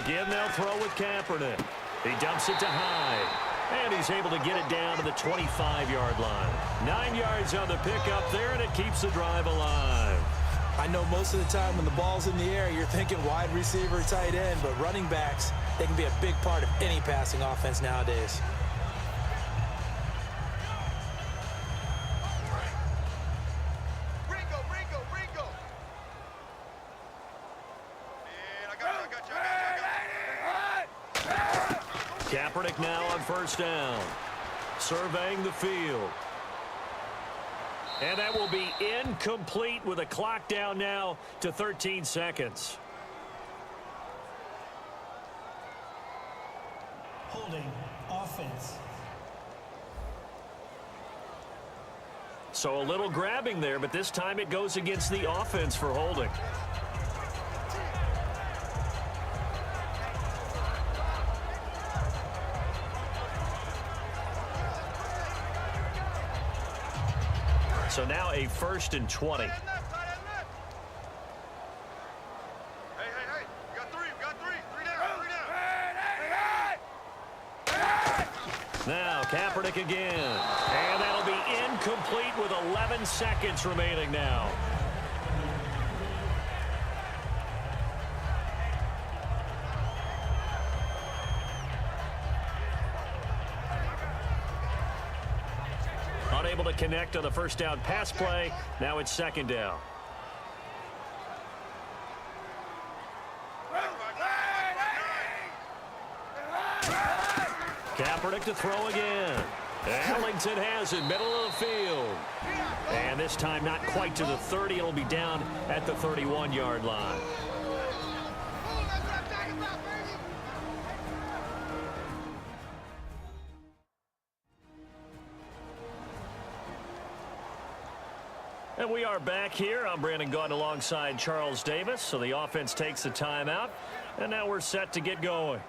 Again, they'll throw with Kaepernick. He dumps it to Hyde. And he's able to get it down to the 25-yard line. 9 yards on the pickup there, and it keeps the drive alive. I know most of the time when the ball's in the air, you're thinking wide receiver, tight end, but running backs, they can be a big part of any passing offense nowadays. Ringo. Man, I got you. Kaepernick now on first down. Surveying the field. And that will be incomplete with a clock down now to 13 seconds. Holding offense. So a little grabbing there, but this time it goes against the offense for holding. So now a 1st and 20. Hey. We got three. Three down. Now Kaepernick again. And that'll be incomplete with 11 seconds remaining now. Unable to connect on the first down pass play. Now it's 2nd down. Kaepernick to throw again. Ellington has it, middle of the field. And this time not quite to the 30. It'll be down at the 31-yard line. And we are back here. I'm Brandon Gaunt alongside Charles Davis. So the offense takes a timeout. And now we're set to get going.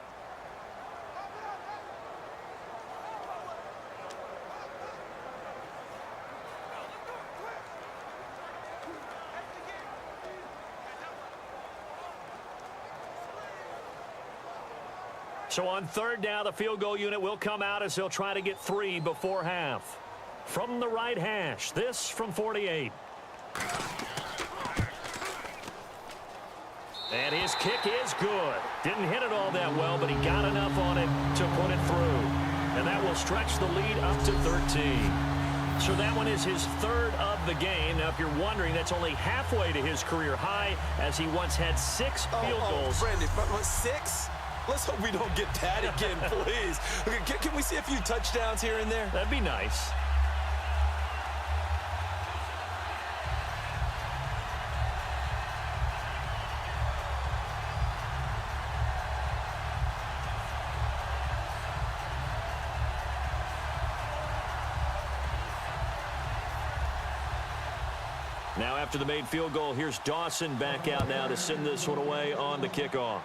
So on third down, the field goal unit will come out as they'll try to get 3 before half. From the right hash, this from 48. And his kick is good. Didn't hit it all that well, but he got enough on it to put it through. And that will stretch the lead up to 13. So that one is his third of the game. Now, if you're wondering, that's only halfway to his career high, as he once had 6 field goals. Brandon, but 6? Let's hope we don't get that again, please. Okay, can we see a few touchdowns here and there? That'd be nice. Now after the made field goal, here's Dawson back out now to send this one away on the kickoff.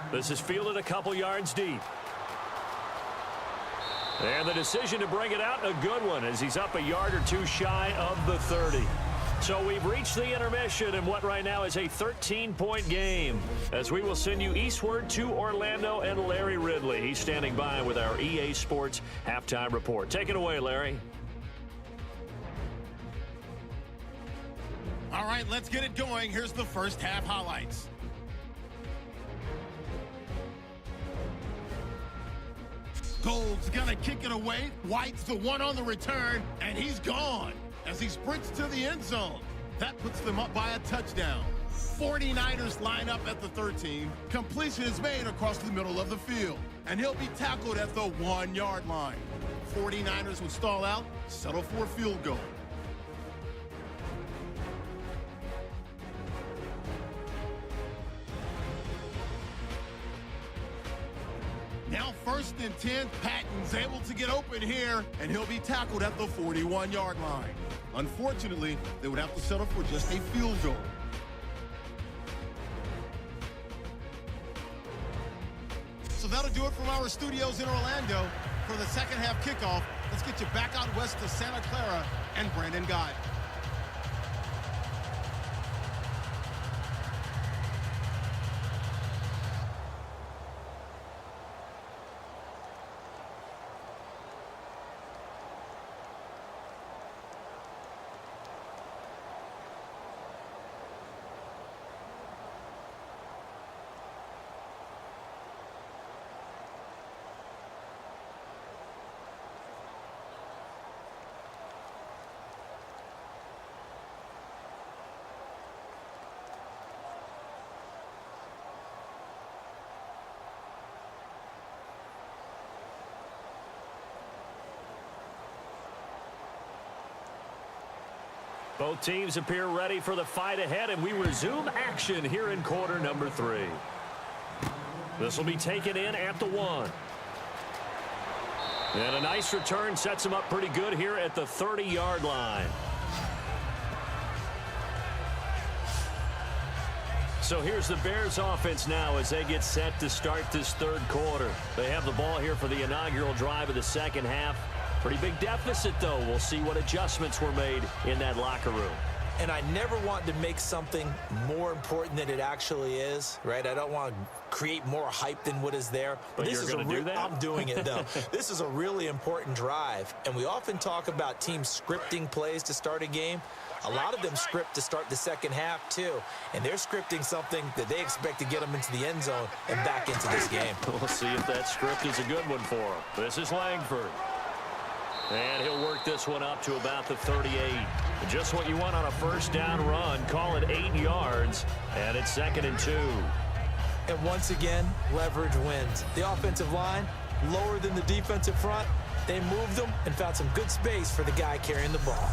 This is fielded a couple yards deep. And the decision to bring it out, a good one, as he's up a yard or 2 shy of the 30. So we've reached the intermission in what right now is a 13-point game, as we will send you eastward to Orlando and Larry Ridley. He's standing by with our EA Sports halftime report. Take it away, Larry. All right, let's get it going. Here's the first half highlights. Gold's gonna kick it away. White's the one on the return, and he's gone as he sprints to the end zone. That puts them up by a touchdown. 49ers line up at the 13. Completion is made across the middle of the field, and he'll be tackled at the 1-yard line. 49ers will stall out, settle for a field goal. Now 1st and 10, Patton's able to get open here, and he'll be tackled at the 41-yard line. Unfortunately, they would have to settle for just a field goal. So that'll do it from our studios in Orlando for the second half kickoff. Let's get you back out west to Santa Clara and Brandon Guy. Both teams appear ready for the fight ahead, and we resume action here in quarter number 3. This will be taken in at the 1. And a nice return sets him up pretty good here at the 30-yard line. So here's the Bears offense now as they get set to start this third quarter. They have the ball here for the inaugural drive of the second half. Pretty big deficit, though. We'll see what adjustments were made in that locker room. And I never want to make something more important than it actually is, right? I don't want to create more hype than what is there. But this you're is going to do that? I'm doing it, though. This is a really important drive. And we often talk about teams scripting plays to start a game. A lot of them script to start the second half, too. And they're scripting something that they expect to get them into the end zone and back into this game. We'll see if that script is a good one for them. This is Langford. And he'll work this one up to about the 38. Just what you want on a first down run. Call it 8 yards. And it's 2nd and 2. And once again, leverage wins. The offensive line, lower than the defensive front. They moved them and found some good space for the guy carrying the ball.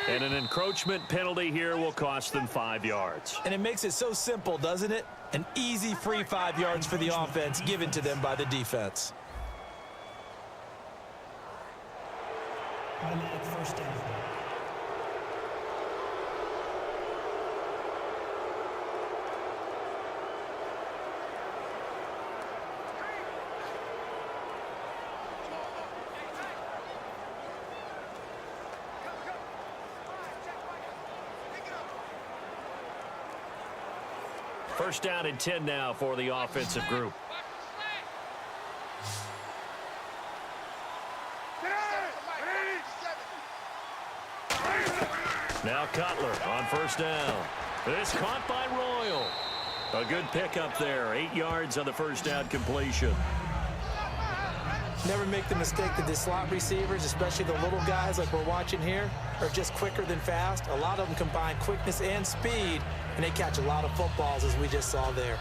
And an encroachment penalty here will cost them 5 yards. And it makes it so simple, doesn't it? An easy free 5 yards for the offense given to them by the defense. Automatic first down. First down and 10 now for the offensive group. Now Cutler on first down. It's caught by Royal. A good pickup there. 8 yards on the first down completion. Never make the mistake that the slot receivers, especially the little guys like we're watching here, are just quicker than fast. A lot of them combine quickness and speed, and they catch a lot of footballs, as we just saw there.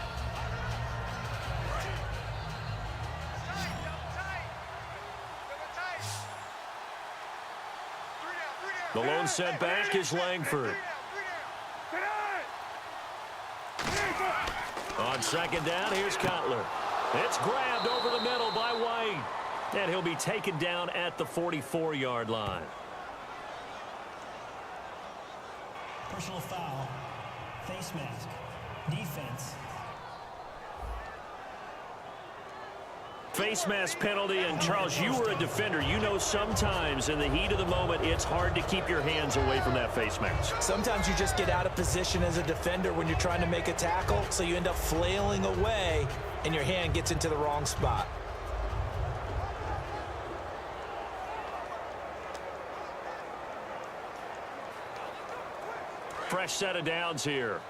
The lone setback is Langford. On second down, here's Cutler. It's grabbed over the middle by White. And he'll be taken down at the 44-yard line. Personal foul. Face mask. Defense. Face mask penalty, and Charles, you were a defender. You know sometimes in the heat of the moment, it's hard to keep your hands away from that face mask. Sometimes you just get out of position as a defender when you're trying to make a tackle, so you end up flailing away, and your hand gets into the wrong spot. Fresh set of downs here.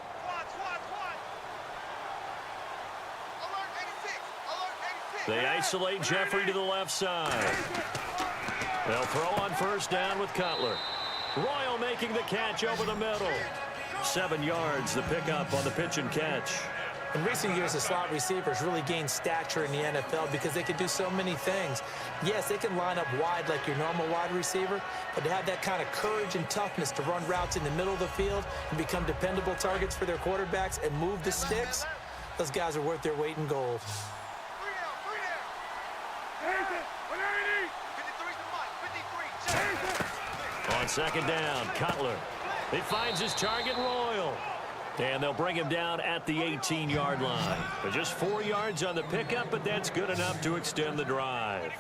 They isolate Jeffrey to the left side. They'll throw on first down with Cutler. Royal making the catch over the middle. 7 yards, the pickup on the pitch and catch. In recent years, the slot receivers really gained stature in the NFL because they can do so many things. Yes, they can line up wide like your normal wide receiver, but to have that kind of courage and toughness to run routes in the middle of the field and become dependable targets for their quarterbacks and move the sticks, those guys are worth their weight in gold. On second down, Cutler. He finds his target, Royal. And they'll bring him down at the 18-yard line. But just 4 yards on the pickup, but that's good enough to extend the drive.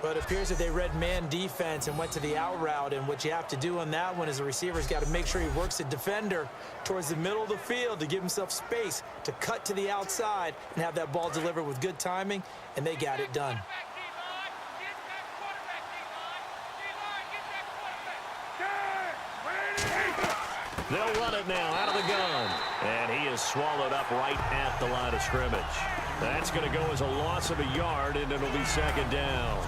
But it appears that they read man defense and went to the out route, and what you have to do on that one is the receiver's got to make sure he works the defender towards the middle of the field to give himself space to cut to the outside and have that ball delivered with good timing, and they got it done. They'll run it now out of the gun. And he is swallowed up right at the line of scrimmage. That's going to go as a loss of a yard, and it'll be second down.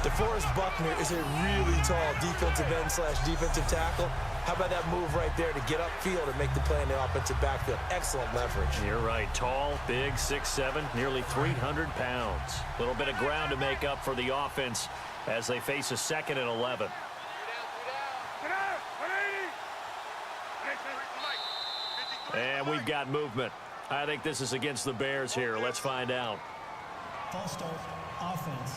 DeForest Buckner is a really tall defensive end / defensive tackle. How about that move right there to get upfield and make the play in the offensive backfield? Excellent leverage. You're right. Tall, big, 6'7", nearly 300 pounds. A little bit of ground to make up for the offense as they face a 2nd and 11. And we've got movement. I think this is against the Bears here. Let's find out. False start. Offense.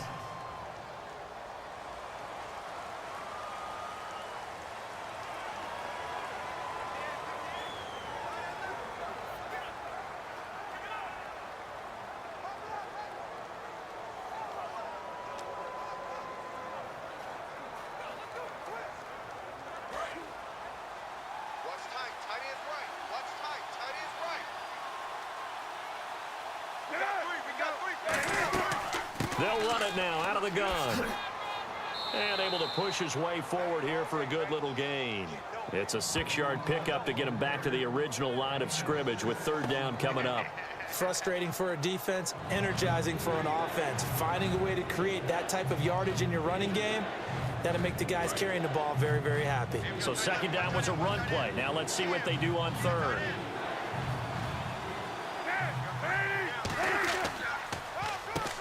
They'll run it now out of the gun. And able to push his way forward here for a good little gain. It's a 6-yard pickup to get him back to the original line of scrimmage with third down coming up. Frustrating for a defense, energizing for an offense. Finding a way to create that type of yardage in your running game, that'll make the guys carrying the ball very, very happy. So second down was a run play. Now let's see what they do on third.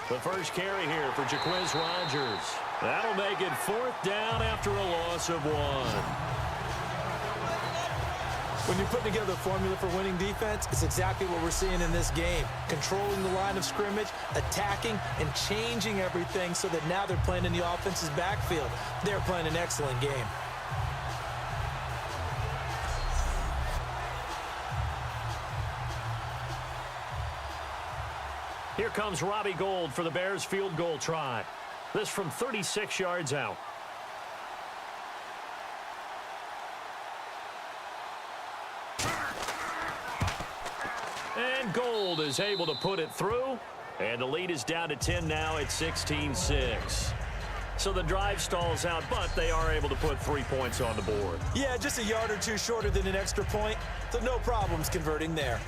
The first carry here for Jaquiz Rogers. That'll make it 4th down after a loss of 1. When you put together a formula for winning defense, it's exactly what we're seeing in this game. Controlling the line of scrimmage, attacking, and changing everything so that now they're playing in the offense's backfield. They're playing an excellent game. Here comes Robbie Gould for the Bears field goal try. This from 36 yards out. And Gold is able to put it through, and the lead is down to 10 now at 16-6. So the drive stalls out, but they are able to put 3 points on the board. Yeah, just a yard or two shorter than an extra point, so no problems converting there.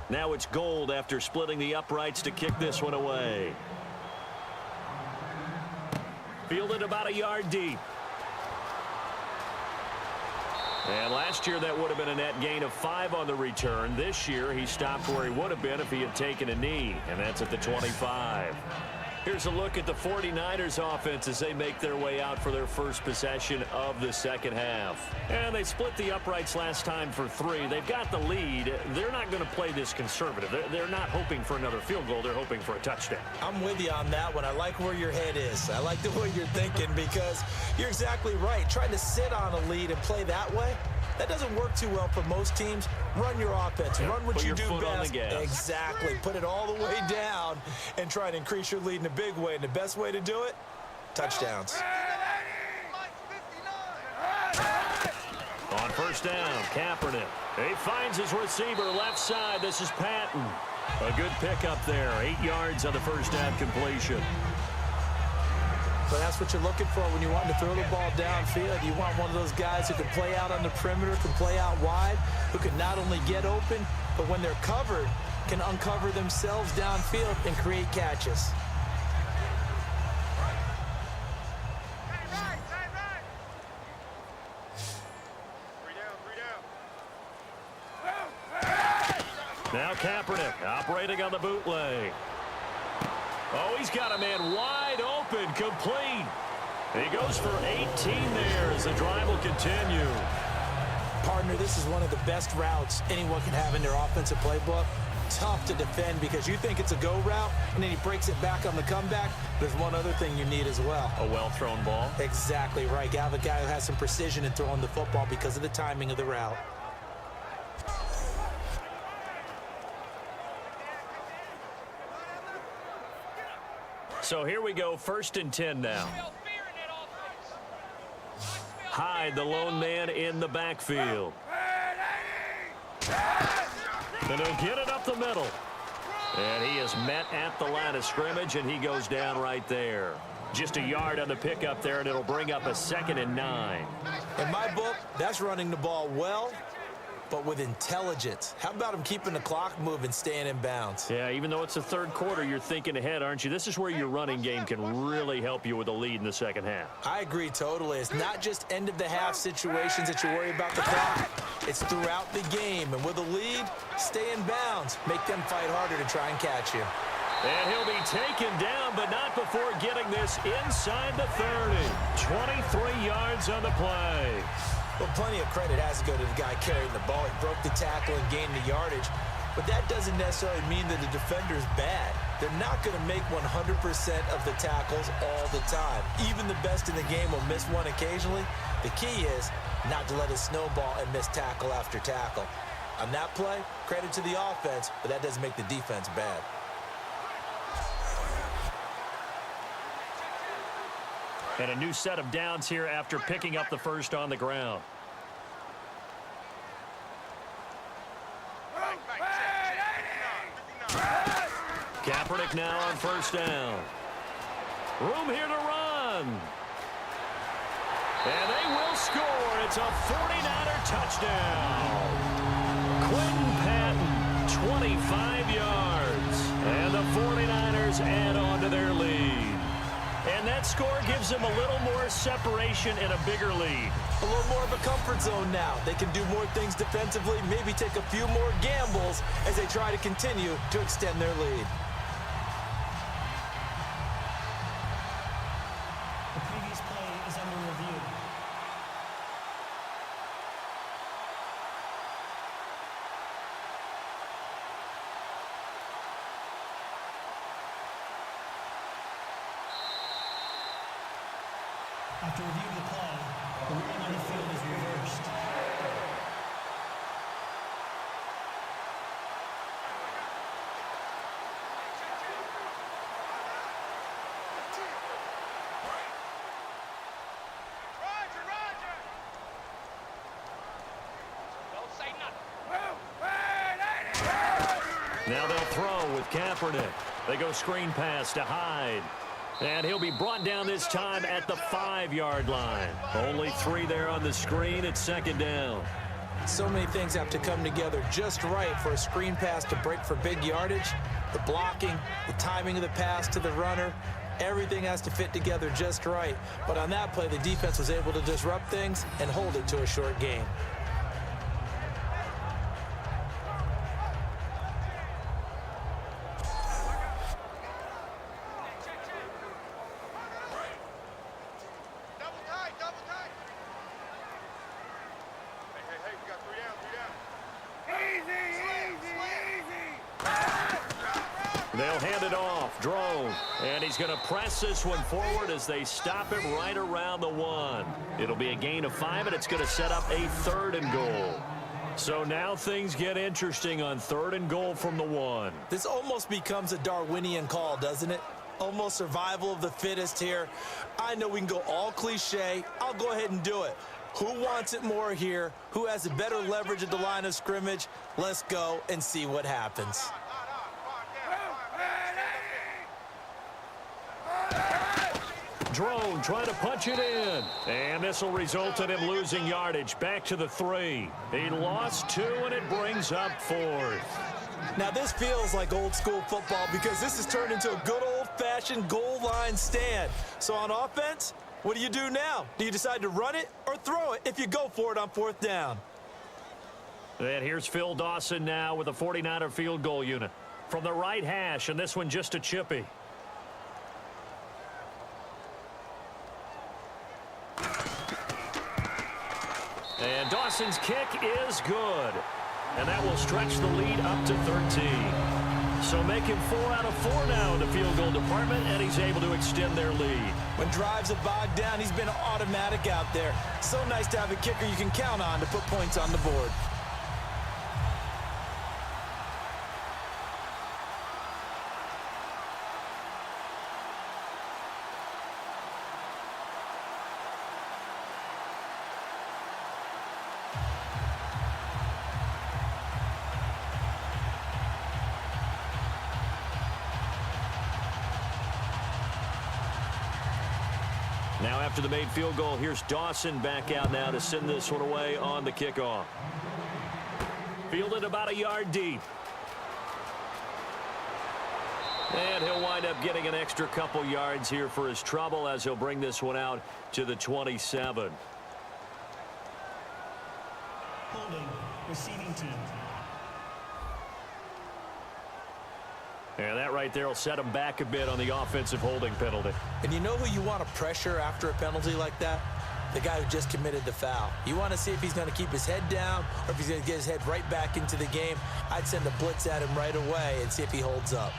Now it's Gold after splitting the uprights to kick this one away. Fielded about a yard deep. And last year that would have been a net gain of 5 on the return. This year he stopped where he would have been if he had taken a knee, and that's at the 25. Here's a look at the 49ers offense as they make their way out for their first possession of the second half. And they split the uprights last time for 3. They've got the lead. They're not going to play this conservative. They're not hoping for another field goal. They're hoping for a touchdown. I'm with you on that one. I like where your head is. I like the way you're thinking because you're exactly right. Trying to sit on a lead and play that way, that doesn't work too well for most teams. Run your offense. Run what you do best. Exactly. Put it all the way down and try to increase your lead in a big way. And the best way to do it, touchdowns. On first down, Kaepernick. He finds his receiver left side. This is Patton. A good pickup there. 8 yards on the first down completion. But that's what you're looking for when you want to throw the ball downfield. You want one of those guys who can play out on the perimeter, can play out wide, who can not only get open, but when they're covered, can uncover themselves downfield and create catches. Now Kaepernick operating on the bootleg. Oh, he's got a man wide open, complete. He goes for 18 there as the drive will continue. Partner, this is one of the best routes anyone can have in their offensive playbook. Tough to defend because you think it's a go route, and then he breaks it back on the comeback. There's one other thing you need as well. A well-thrown ball. Exactly right. You have a guy who has some precision in throwing the football because of the timing of the route. So here we go, 1st and 10 now. Hyde, the lone man in the backfield. And he'll get it up the middle. And he is met at the line of scrimmage, and he goes down right there. Just a yard on the pickup there, and it'll bring up a 2nd and 9. In my book, that's running the ball well, but with intelligence. How about him keeping the clock moving, staying in bounds? Yeah, even though it's the third quarter, you're thinking ahead, aren't you? This is where your running game can really help you with a lead in the second half. I agree totally. It's not just end-of-the-half situations that you worry about the clock. It's throughout the game. And with a lead, stay in bounds. Make them fight harder to try and catch you. And he'll be taken down, but not before getting this inside the 30. 23 yards on the play. Well, plenty of credit has to go to the guy carrying the ball. He broke the tackle and gained the yardage. But that doesn't necessarily mean that the defender's bad. They're not going to make 100% of the tackles all the time. Even the best in the game will miss one occasionally. The key is not to let it snowball and miss tackle after tackle. On that play, credit to the offense, but that doesn't make the defense bad. And a new set of downs here after picking up the first on the ground. Kaepernick now on first down. Room here to run. And they will score. It's a 49er touchdown. Quentin Patton, 25 yards. And the 49ers add on to their lead. And that score gives them a little more separation and a bigger lead. A little more of a comfort zone now. They can do more things defensively, maybe take a few more gambles as they try to continue to extend their lead. The previous play is under review. After review of the play, the ruling on the field is reversed. Now they'll throw with Kaepernick. They go screen pass to Hyde. And he'll be brought down this time at the 5-yard line. Only 3 there on the screen at second down. So many things have to come together just right for a screen pass to break for big yardage. The blocking, the timing of the pass to the runner, everything has to fit together just right. But on that play, the defense was able to disrupt things and hold it to a short gain. They'll hand it off. Drone. And he's going to press this one forward as they stop him right around the 1. It'll be a gain of 5, and it's going to set up a 3rd and goal. So now things get interesting on 3rd and goal from the 1. This almost becomes a Darwinian call, doesn't it? Almost survival of the fittest here. I know we can go all cliche. I'll go ahead and do it. Who wants it more here? Who has a better leverage at the line of scrimmage? Let's go and see what happens. Drone trying to punch it in. And this will result in him losing yardage back to the 3. He lost 2, and it brings up 4th. Now this feels like old school football because this has turned into a good old-fashioned goal line stand. So on offense, what do you do now? Do you decide to run it or throw it if you go for it on 4th down? And here's Phil Dawson now with a 49er field goal unit. From the right hash, and this one just a chippy. And Dawson's kick is good. And that will stretch the lead up to 13. So making 4 out of 4 now in the field goal department, and he's able to extend their lead. When drives have bogged down, he's been automatic out there. So nice to have a kicker you can count on to put points on the board. Now after the made field goal, here's Dawson back out now to send this one away on the kickoff. Fielded about a yard deep. And he'll wind up getting an extra couple yards here for his trouble as he'll bring this one out to the 27. Holding, receiving team. And that right there will set him back a bit on the offensive holding penalty. And you know who you want to pressure after a penalty like that? The guy who just committed the foul. You want to see if he's going to keep his head down or if he's going to get his head right back into the game. I'd send a blitz at him right away and see if he holds up.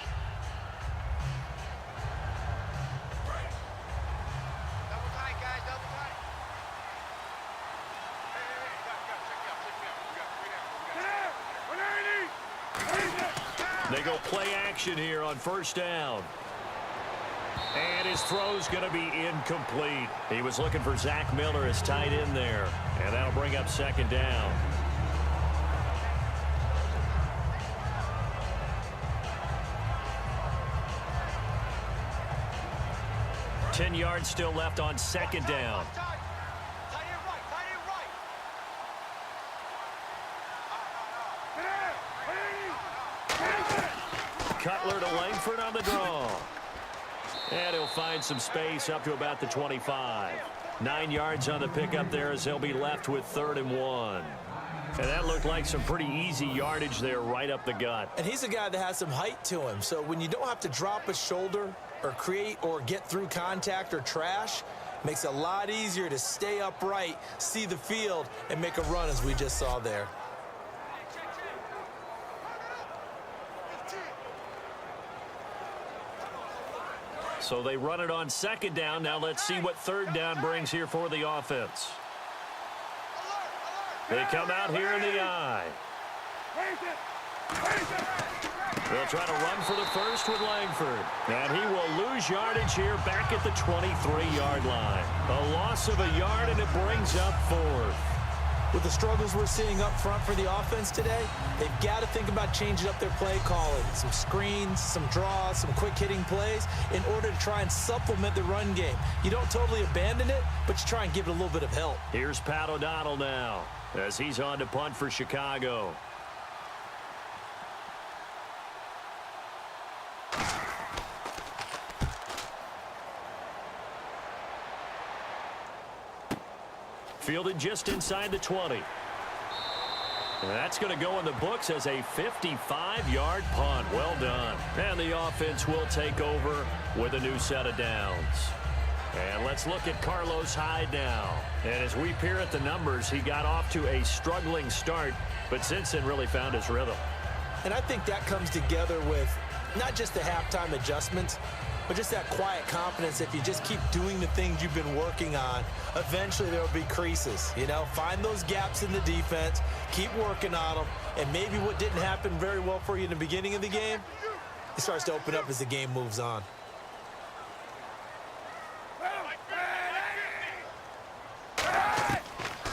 Double tight, guys, double tight. They go play action here on 1st down. And his throw's going to be incomplete. He was looking for Zach Miller as tight end there. And that'll bring up 2nd down. Ten yards still left on 2nd down. Cutler to Langford on the draw. And he'll find some space up to about the 25. 9 yards on the pickup there as they'll be left with 3rd and 1. And that looked like some pretty easy yardage there right up the gut. And he's a guy that has some height to him. So when you don't have to drop a shoulder or create or get through contact or trash, makes it a lot easier to stay upright, see the field, and make a run as we just saw there. So they run it on second down. Now let's see what third down brings here for the offense. They come out here in the I. They'll try to run for the first with Langford. And he will lose yardage here back at the 23-yard line. A loss of a yard, and it brings up fourth. With the struggles we're seeing up front for the offense today, they've got to think about changing up their play calling. Some screens, some draws, some quick-hitting plays in order to try and supplement the run game. You don't totally abandon it, but you try and give it a little bit of help. Here's Pat O'Donnell now as he's on to punt for Chicago. Fielded just inside the 20. And that's going to go in the books as a 55-yard punt. Well done. And the offense will take over with a new set of downs. And let's look at Carlos Hyde now. And as we peer at the numbers, he got off to a struggling start, but since then really found his rhythm. And I think that comes together with not just the halftime adjustments, but just that quiet confidence. If you just keep doing the things you've been working on, eventually there will be creases. You know, find those gaps in the defense, keep working on them, and maybe what didn't happen very well for you in the beginning of the game, it starts to open up as the game moves on.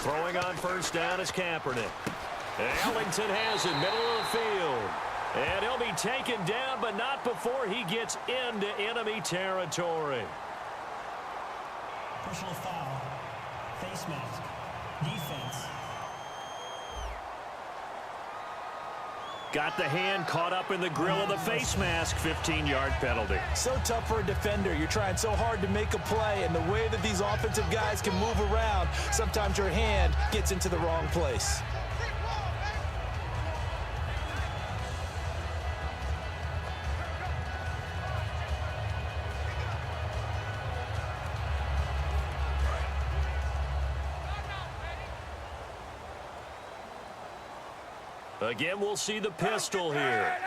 Throwing on first down is Kaepernick. Ellington has it, middle of the field. And he'll be taken down, but not before he gets into enemy territory. Personal foul. Face mask. Defense. Got the hand caught up in the grill of the face mask. 15-yard penalty. So tough for a defender. You're trying so hard to make a play, and the way that these offensive guys can move around, sometimes your hand gets into the wrong place. Again, we'll see the pistol here.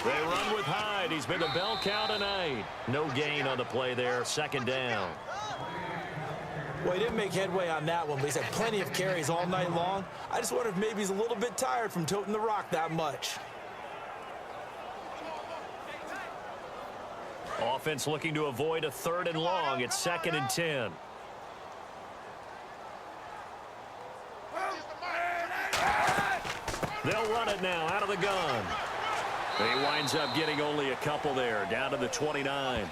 They run with Hyde. He's been a bell cow tonight. No gain on the play there. Second down. Well, he didn't make headway on that one, but he's had plenty of carries all night long. I just wonder if maybe he's a little bit tired from toting the rock that much. Offense looking to avoid a third and long. It's 2nd and 10. They'll run it now out of the gun. He winds up getting only a couple there, down to the 29.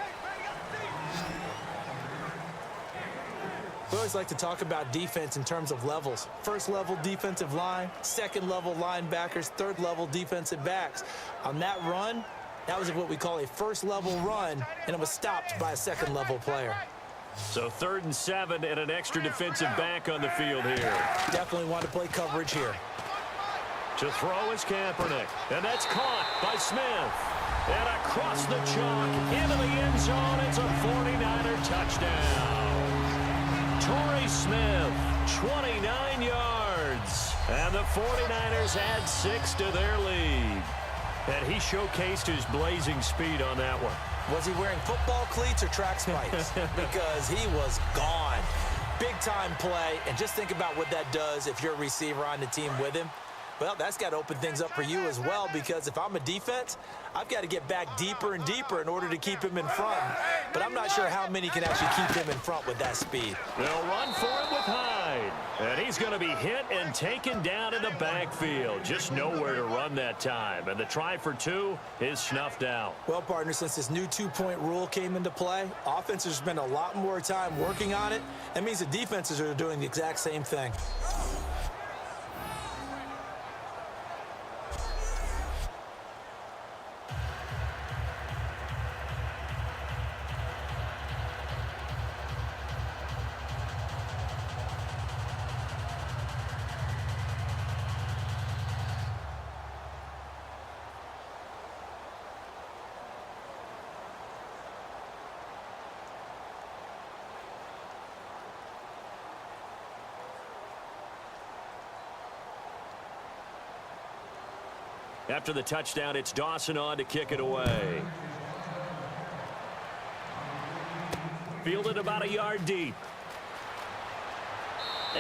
We always like to talk about defense in terms of levels. First level defensive line, second level linebackers, third level defensive backs. On that run, that was what we call a first level run, and it was stopped by a second level player. So 3rd and 7 and an extra defensive back on the field here. Definitely want to play coverage here. To throw is Kaepernick, and that's caught by Smith. And across the chalk, into the end zone, it's a 49er touchdown. Torrey Smith, 29 yards. And the 49ers add 6 to their lead. And he showcased his blazing speed on that one. Was he wearing football cleats or track spikes? Because he was gone. Big-time play, and just think about what that does if you're a receiver on the team with him. Well, that's got to open things up for you as well, because if I'm a defense, I've got to get back deeper and deeper in order to keep him in front. But I'm not sure how many can actually keep him in front with that speed. They'll run for it with Hyde. And he's going to be hit and taken down in the backfield. Just nowhere to run that time. And the try for 2 is snuffed out. Well, partner, since this new 2-point rule came into play, offenses spend a lot more time working on it. That means the defenses are doing the exact same thing. After the touchdown, it's Dawson on to kick it away. fielded about a yard deep.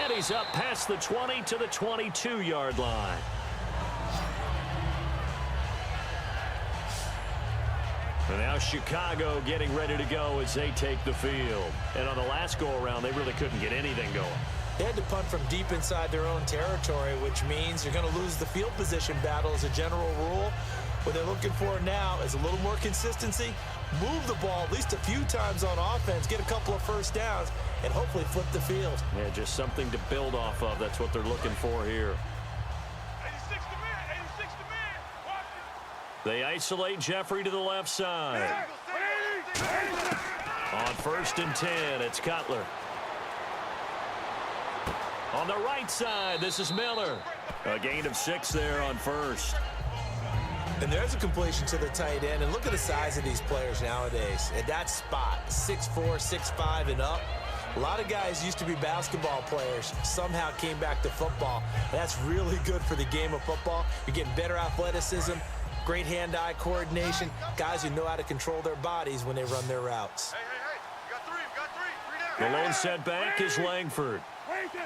And he's up past the 20 to the 22-yard line. And now Chicago getting ready to go as they take the field. And on the last go-around, they really couldn't get anything going. They had to punt from deep inside their own territory, which means you're going to lose the field position battle as a general rule. What they're looking for now is a little more consistency, move the ball at least a few times on offense, get a couple of first downs, and hopefully flip the field. Yeah, just something to build off of. That's what they're looking for here. 86 to man, 86 to man. Watch it. They isolate Jeffrey to the left side. On 1st and 10, it's Cutler. On the right side, this is Miller. A gain of 6 there on 1st. And there's a completion to the tight end. And look at the size of these players nowadays. At that spot, 6'4", 6'5", and up. A lot of guys used to be basketball players, somehow came back to football. That's really good for the game of football. You're getting better athleticism, great hand-eye coordination, guys who know how to control their bodies when they run their routes. Hey, you got three, three down. The lone setback is Langford. Mike, 53.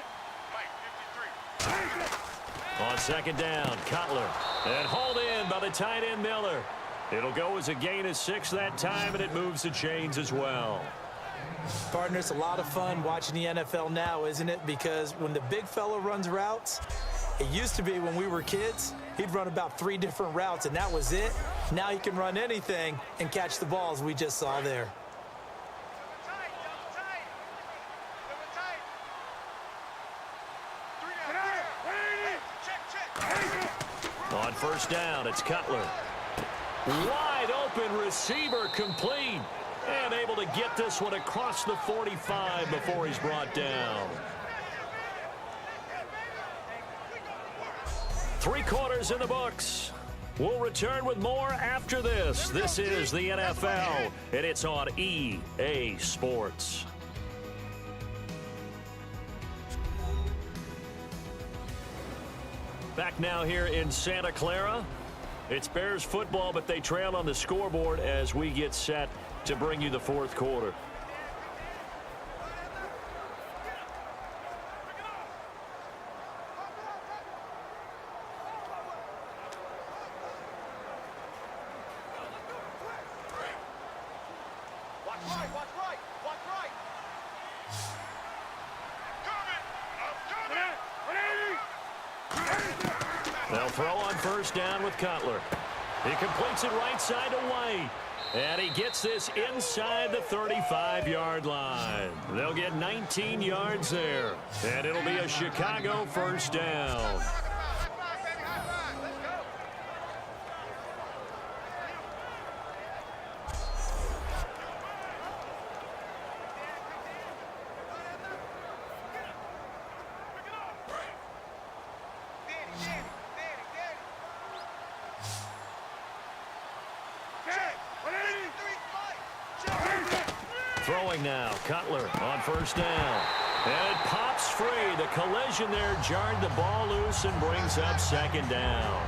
On 2nd down, Cutler. And hauled in by the tight end Miller. It'll go as a gain of 6 that time, and it moves the chains as well. Partner, it's a lot of fun watching the NFL now, isn't it? Because when the big fella runs routes, it used to be when we were kids, he'd run about 3 different routes, and that was it. Now he can run anything and catch the balls we just saw there. On 1st down, it's Cutler. Wide open receiver complete. And able to get this one across the 45 before he's brought down. 3 quarters in the books. We'll return with more after this. This is the NFL, and it's on EA Sports. Back now here in Santa Clara. It's Bears football, but they trail on the scoreboard as we get set to bring you the 4th quarter. Watch right. They'll throw on 1st down with Cutler. He completes it right side to White. And he gets this inside the 35-yard line. They'll get 19 yards there. And it'll be a Chicago 1st down. Throwing now, Cutler on 1st down. And it pops free. The collision there jarred the ball loose and brings up 2nd down.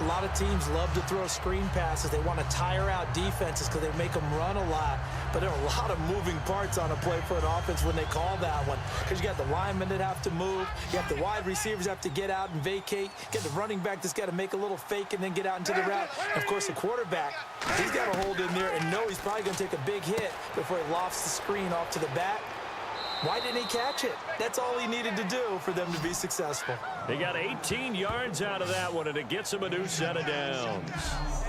A lot of teams love to throw screen passes. They want to tire out defenses because they make them run a lot. But there are a lot of moving parts on a play for an offense when they call that one. Because you got the linemen that have to move. You have the wide receivers have to get out and vacate. You get the running back that's got to make a little fake and then get out into the route. And of course, the quarterback, he's got to hold in there and know he's probably going to take a big hit before he lofts the screen off to the back. Why didn't he catch it? That's all he needed to do for them to be successful. He got 18 yards out of that one, and it gets him a new set of downs.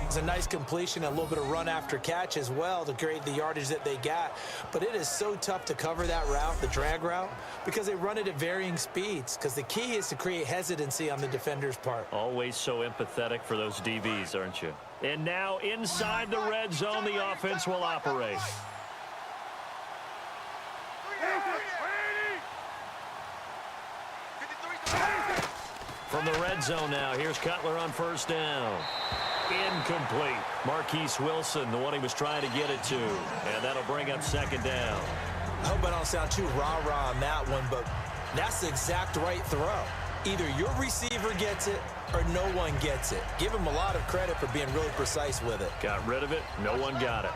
It's a nice completion, a little bit of run after catch as well to create the yardage that they got. But it is so tough to cover that route, the drag route, because they run it at varying speeds. Because the key is to create hesitancy on the defender's part. Always so empathetic for those DBs, aren't you? And now inside the red zone, the offense will operate. From the red zone now, here's Cutler on 1st down. Incomplete. Marquise Wilson, the one he was trying to get it to. And that'll bring up 2nd down. I hope I don't sound too rah-rah on that one, but that's the exact right throw. Either your receiver gets it or no one gets it. Give him a lot of credit for being really precise with it. Got rid of it. No one got it.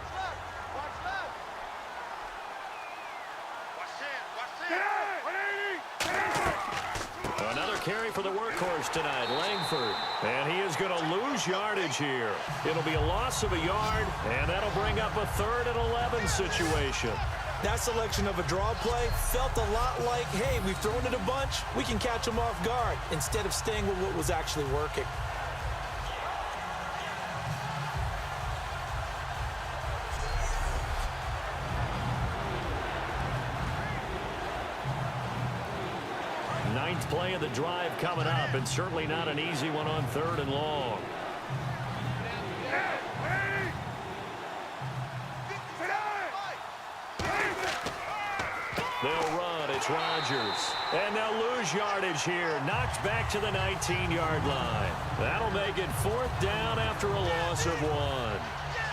carry for the workhorse tonight, Langford. And he is going to lose yardage here. It'll be a loss of a yard, and that'll bring up a 3rd and 11 situation. That selection of a draw play felt a lot like, hey, we've thrown it a bunch, we can catch them off guard, instead of staying with what was actually working. Ninth play of the drive coming up, and certainly not an easy one on 3rd and long. They'll run. It's Rodgers. And they'll lose yardage here. Knocked back to the 19-yard line. That'll make it 4th down after a loss of 1.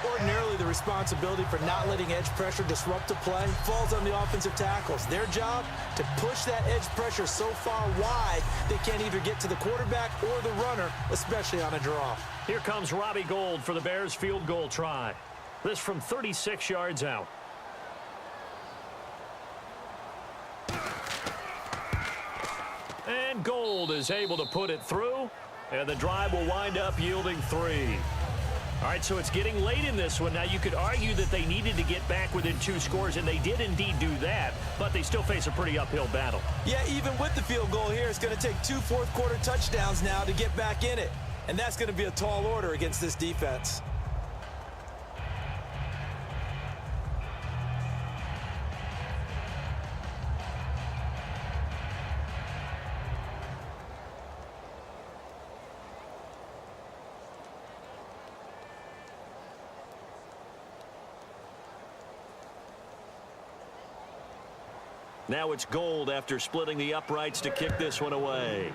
Ordinarily, the responsibility for not letting edge pressure disrupt the play falls on the offensive tackles. Their job, to push that edge pressure so far wide they can't either get to the quarterback or the runner, especially on a draw. Here comes Robbie Gould for the Bears field goal try. This from 36 yards out. And Gould is able to put it through, and the drive will wind up yielding 3. All right, so it's getting late in this one. Now, you could argue that they needed to get back within 2 scores, and they did indeed do that, but they still face a pretty uphill battle. Yeah, even with the field goal here, it's going to take 2 fourth-quarter touchdowns now to get back in it, and that's going to be a tall order against this defense. Now it's Gould after splitting the uprights to kick this one away.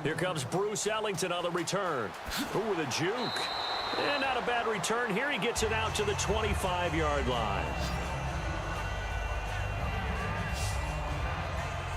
Here comes Bruce Ellington on the return. Ooh, with a juke. And not a bad return. Here he gets it out to the 25-yard line.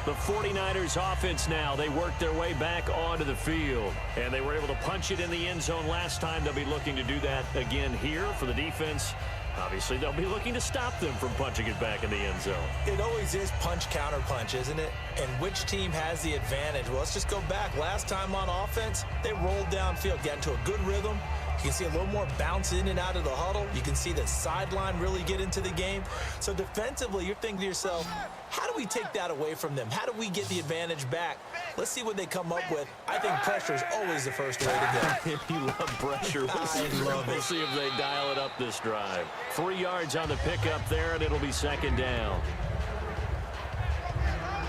The 49ers offense now, they worked their way back onto the field. And they were able to punch it in the end zone last time. They'll be looking to do that again here for the defense. Obviously, they'll be looking to stop them from punching it back in the end zone. It always is punch-counter-punch, isn't it? And which team has the advantage? Well, let's just go back. Last time on offense, they rolled downfield, got into a good rhythm. You can see a little more bounce in and out of the huddle. You can see the sideline really get into the game. So defensively, you're thinking to yourself, how do we take that away from them? How do we get the advantage back? Let's see what they come up with. I think pressure is always the first way to go. You love pressure. We'll see if they dial it up this drive. 3 yards on the pickup there, and it'll be 2nd down.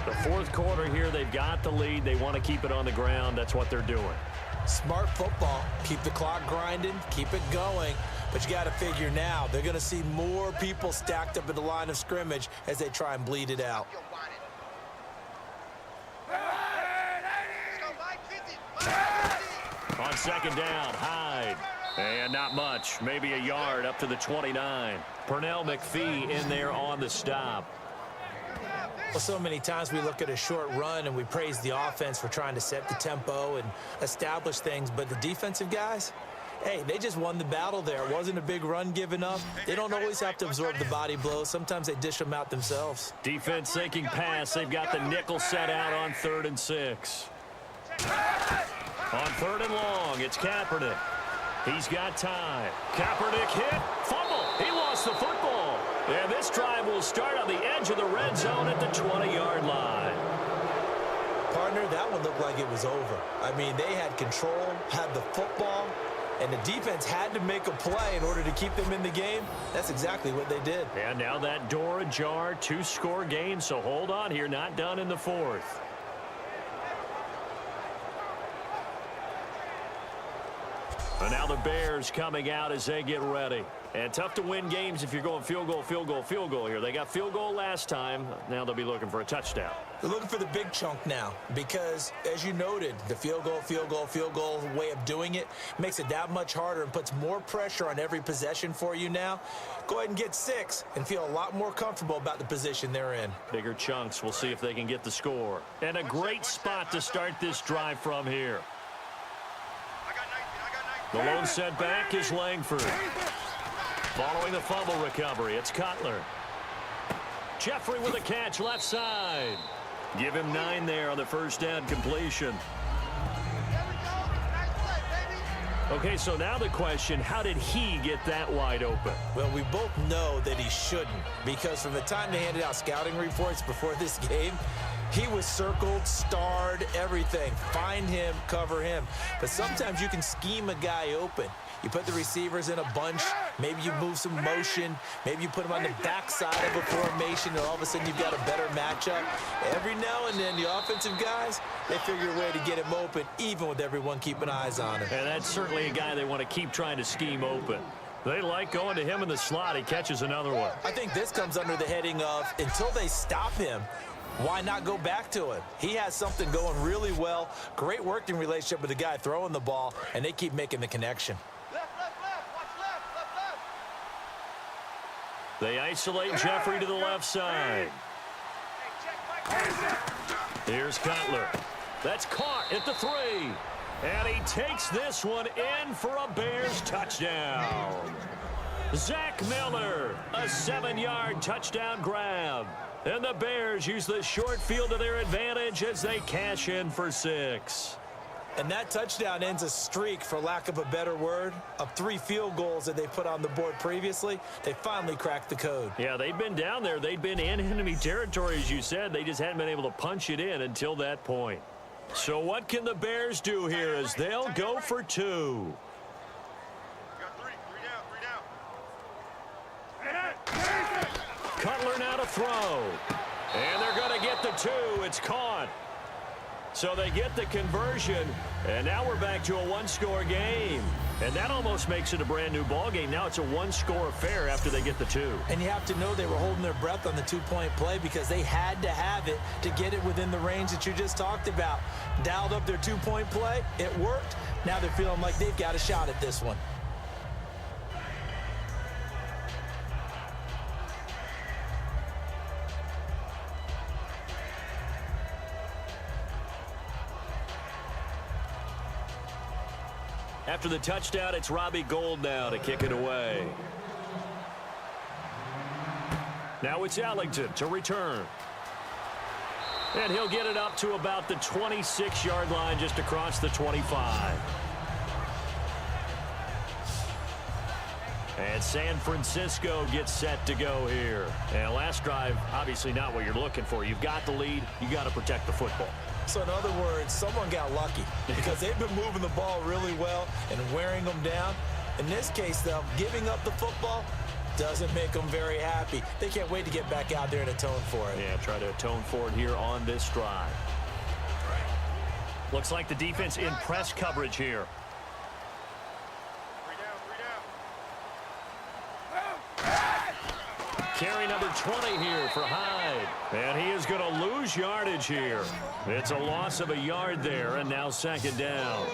The 4th quarter here, they've got the lead. They want to keep it on the ground. That's what they're doing. Smart football. Keep the clock grinding. Keep it going. But you got to figure now, they're going to see more people stacked up at the line of scrimmage as they try and bleed it out. On 2nd down, Hyde. And not much. Maybe a yard up to the 29. Pernell McPhee in there on the stop. Well, so many times we look at a short run and we praise the offense for trying to set the tempo and establish things, but the defensive guys, hey, they just won the battle there. It wasn't a big run given up. They don't always have to absorb the body blows. Sometimes they dish them out themselves. Defense thinking pass. They've got the nickel set out on 3rd and 6. On 3rd and long, it's Kaepernick. He's got time. Kaepernick hit. Fumble. He lost the football. And this drive will start on the edge of the red zone at the 20-yard line. Partner, that one looked like it was over. I mean, they had control, had the football, and the defense had to make a play in order to keep them in the game. That's exactly what they did. And now that door ajar, 2-score game, so hold on here. Not done in the 4th. And now the Bears coming out as they get ready. And tough to win games if you're going field goal, field goal, field goal here. They got field goal last time. Now they'll be looking for a touchdown. They're looking for the big chunk now because, as you noted, the field goal way of doing it makes it that much harder and puts more pressure on every possession for you now. Go ahead and get 6 and feel a lot more comfortable about the position they're in. Bigger chunks. We'll see if they can get the score. And a great spot to start this drive from here. The lone setback is Langford. Following the fumble recovery, it's Cutler. Jeffrey with a catch left side. Give him 9 there on the first down completion. Okay, so now the question, how did he get that wide open? Well, we both know that he shouldn't, because from the time they handed out scouting reports before this game, he was circled, starred, everything. Find him, cover him. But sometimes you can scheme a guy open. You put the receivers in a bunch. Maybe you move some motion. Maybe you put them on the backside of a formation, and all of a sudden you've got a better matchup. Every now and then, the offensive guys, they figure a way to get him open, even with everyone keeping eyes on him. And that's certainly a guy they want to keep trying to scheme open. They like going to him in the slot. He catches another one. I think this comes under the heading of, until they stop him, why not go back to him? He has something going really well. Great working relationship with the guy throwing the ball, and they keep making the connection. They isolate Jeffrey to the left side. Here's Cutler. That's caught at the 3. And he takes this one in for a Bears touchdown. Zach Miller, a 7-yard touchdown grab. And the Bears use the short field to their advantage as they cash in for 6. And that touchdown ends a streak, for lack of a better word, of 3 field goals that they put on the board previously. They finally cracked the code. Yeah, they've been down there. They've been in enemy territory, as you said. They just hadn't been able to punch it in until that point. So what can the Bears do here as they'll go for 2? Cutler now to throw. And they're going to get the 2. It's caught. So they get the conversion, and now we're back to a 1-score game. And that almost makes it a brand-new ball game. Now it's a 1-score affair after they get the 2. And you have to know they were holding their breath on the 2-point play, because they had to have it to get it within the range that you just talked about. Dialed up their 2-point play. It worked. Now they're feeling like they've got a shot at this one. After the touchdown, it's Robbie Gould now to kick it away. Now it's Ellington to return. And he'll get it up to about the 26-yard line, just across the 25. And San Francisco gets set to go here. And last drive, obviously not what you're looking for. You've got the lead. You got to protect the football. So in other words, someone got lucky, because they've been moving the ball really well and wearing them down. In this case, though, giving up the football doesn't make them very happy. They can't wait to get back out there and atone for it. Yeah, try to atone for it here on this drive. Looks like the defense in press coverage here. Carry number 20 here for Hyde. And he is going to lose yardage here. It's a loss of a yard there, and now 2nd down.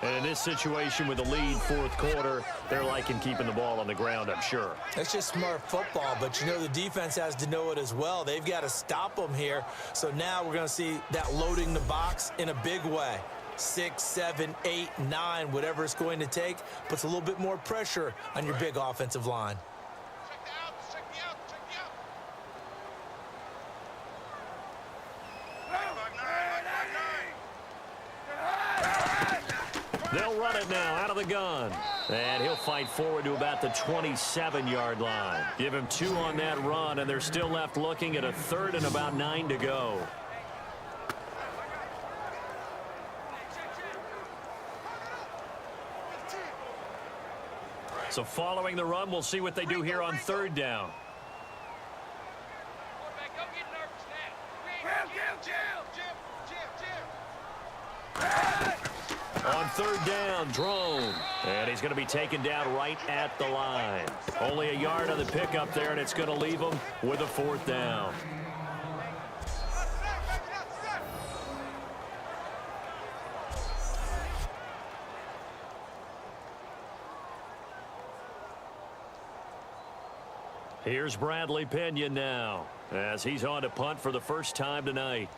And in this situation with the lead 4th quarter, they're liking keeping the ball on the ground, I'm sure. It's just smart football, but you know the defense has to know it as well. They've got to stop them here. So now we're going to see that loading the box in a big way. 6, 7, 8, 9, whatever it's going to take, puts a little bit more pressure on your big offensive line. They'll run it now out of the gun. And he'll fight forward to about the 27-yard line. Give him 2 on that run, and they're still left looking at a 3rd and about 9 to go. So following the run, we'll see what they do here on 3rd down. On 3rd down, Drone. And he's going to be taken down right at the line. Only a yard on the pickup there, and it's going to leave him with a 4th down. Here's Bradley Pinion now, as he's on to punt for the first time tonight.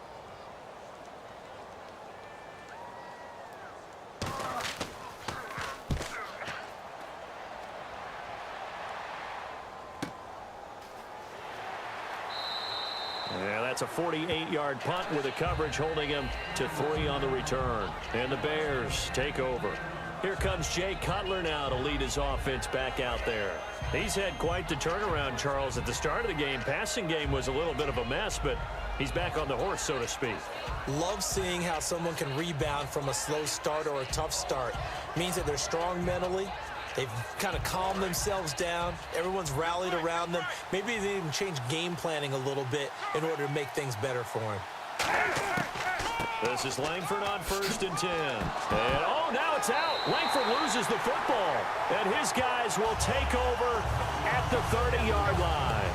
Yeah, that's a 48-yard punt with a coverage holding him to 3 on the return. And the Bears take over. Here comes Jay Cutler now to lead his offense back out there. He's had quite the turnaround, Charles. At the start of the game, passing game was a little bit of a mess, but he's back on the horse, so to speak. Love seeing how someone can rebound from a slow start or a tough start. Means that they're strong mentally. They've kind of calmed themselves down. Everyone's rallied around them. Maybe they even change game planning a little bit in order to make things better for him. This is Langford on 1st and 10. And, oh, now it's out. Langford loses the football. And his guys will take over at the 30-yard line.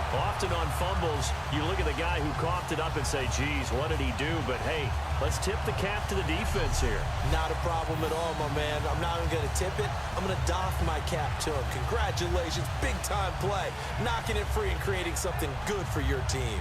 Often on fumbles, you look at the guy who coughed it up and say, geez, what did he do? But, hey, let's tip the cap to the defense here. Not a problem at all, my man. I'm not even going to tip it. I'm going to doff my cap to him. Congratulations. Big-time play. Knocking it free and creating something good for your team.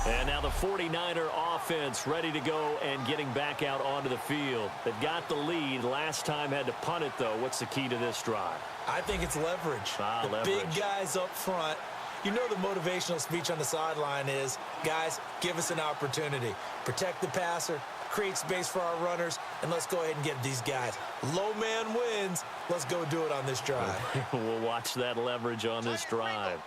And now the 49er offense ready to go and getting back out onto the field. They've got the lead. Last time had to punt it, though. What's the key to this drive? I think it's leverage. Leverage. Big guys up front. You know the motivational speech on the sideline is, guys, give us an opportunity. Protect the passer, create space for our runners, and let's go ahead and get these guys. Low man wins. Let's go do it on this drive. We'll watch that leverage on this drive.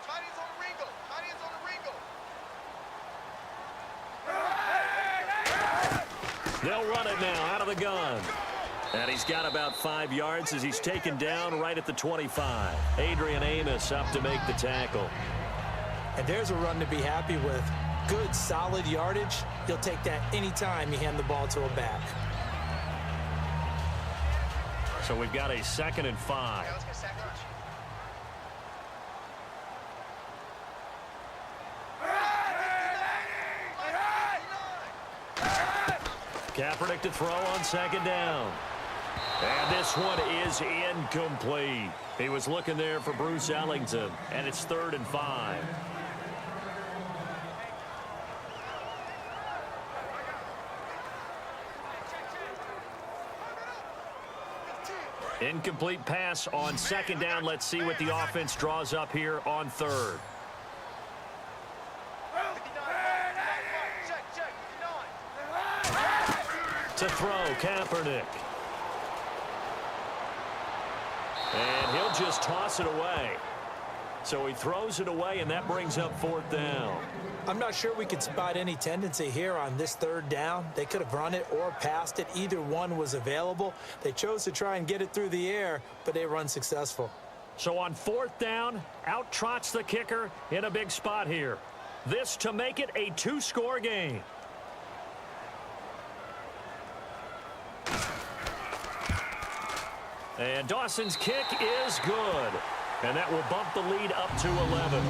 They'll run it now out of the gun. And he's got about 5 yards as he's taken down right at the 25. Adrian Amos up to make the tackle. And there's a run to be happy with. Good, solid yardage. You'll take that anytime you hand the ball to a back. So we've got a 2nd and 5. Let's get sacked. Kaepernick to throw on 2nd down. And this one is incomplete. He was looking there for Bruce Ellington, and it's 3rd and 5. Incomplete pass on 2nd down. Let's see what the offense draws up here on 3rd. To throw, Kaepernick. And he'll just toss it away. So he throws it away, and that brings up 4th down. I'm not sure we could spot any tendency here on this 3rd down. They could have run it or passed it. Either one was available. They chose to try and get it through the air, but they were unsuccessful. So on 4th down, out trots the kicker in a big spot here. This to make it a 2-score game. And Dawson's kick is good. And that will bump the lead up to 11.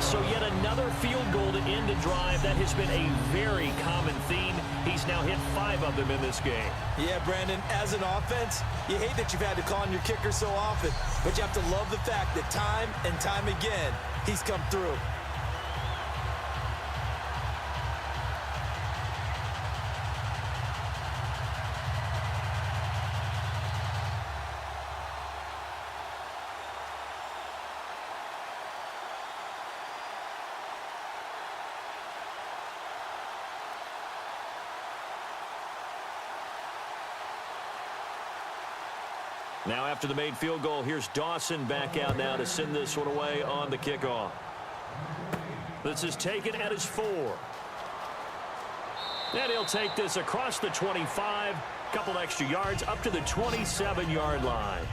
So yet another field goal to end the drive. That has been a very common theme. He's now hit 5 of them in this game. Yeah, Brandon, as an offense, you hate that you've had to call on your kicker so often. But you have to love the fact that time and time again, he's come through. Now after the made field goal, here's Dawson back out now to send this one away on the kickoff. This is taken at his 4. And he'll take this across the 25, couple extra yards up to the 27-yard line.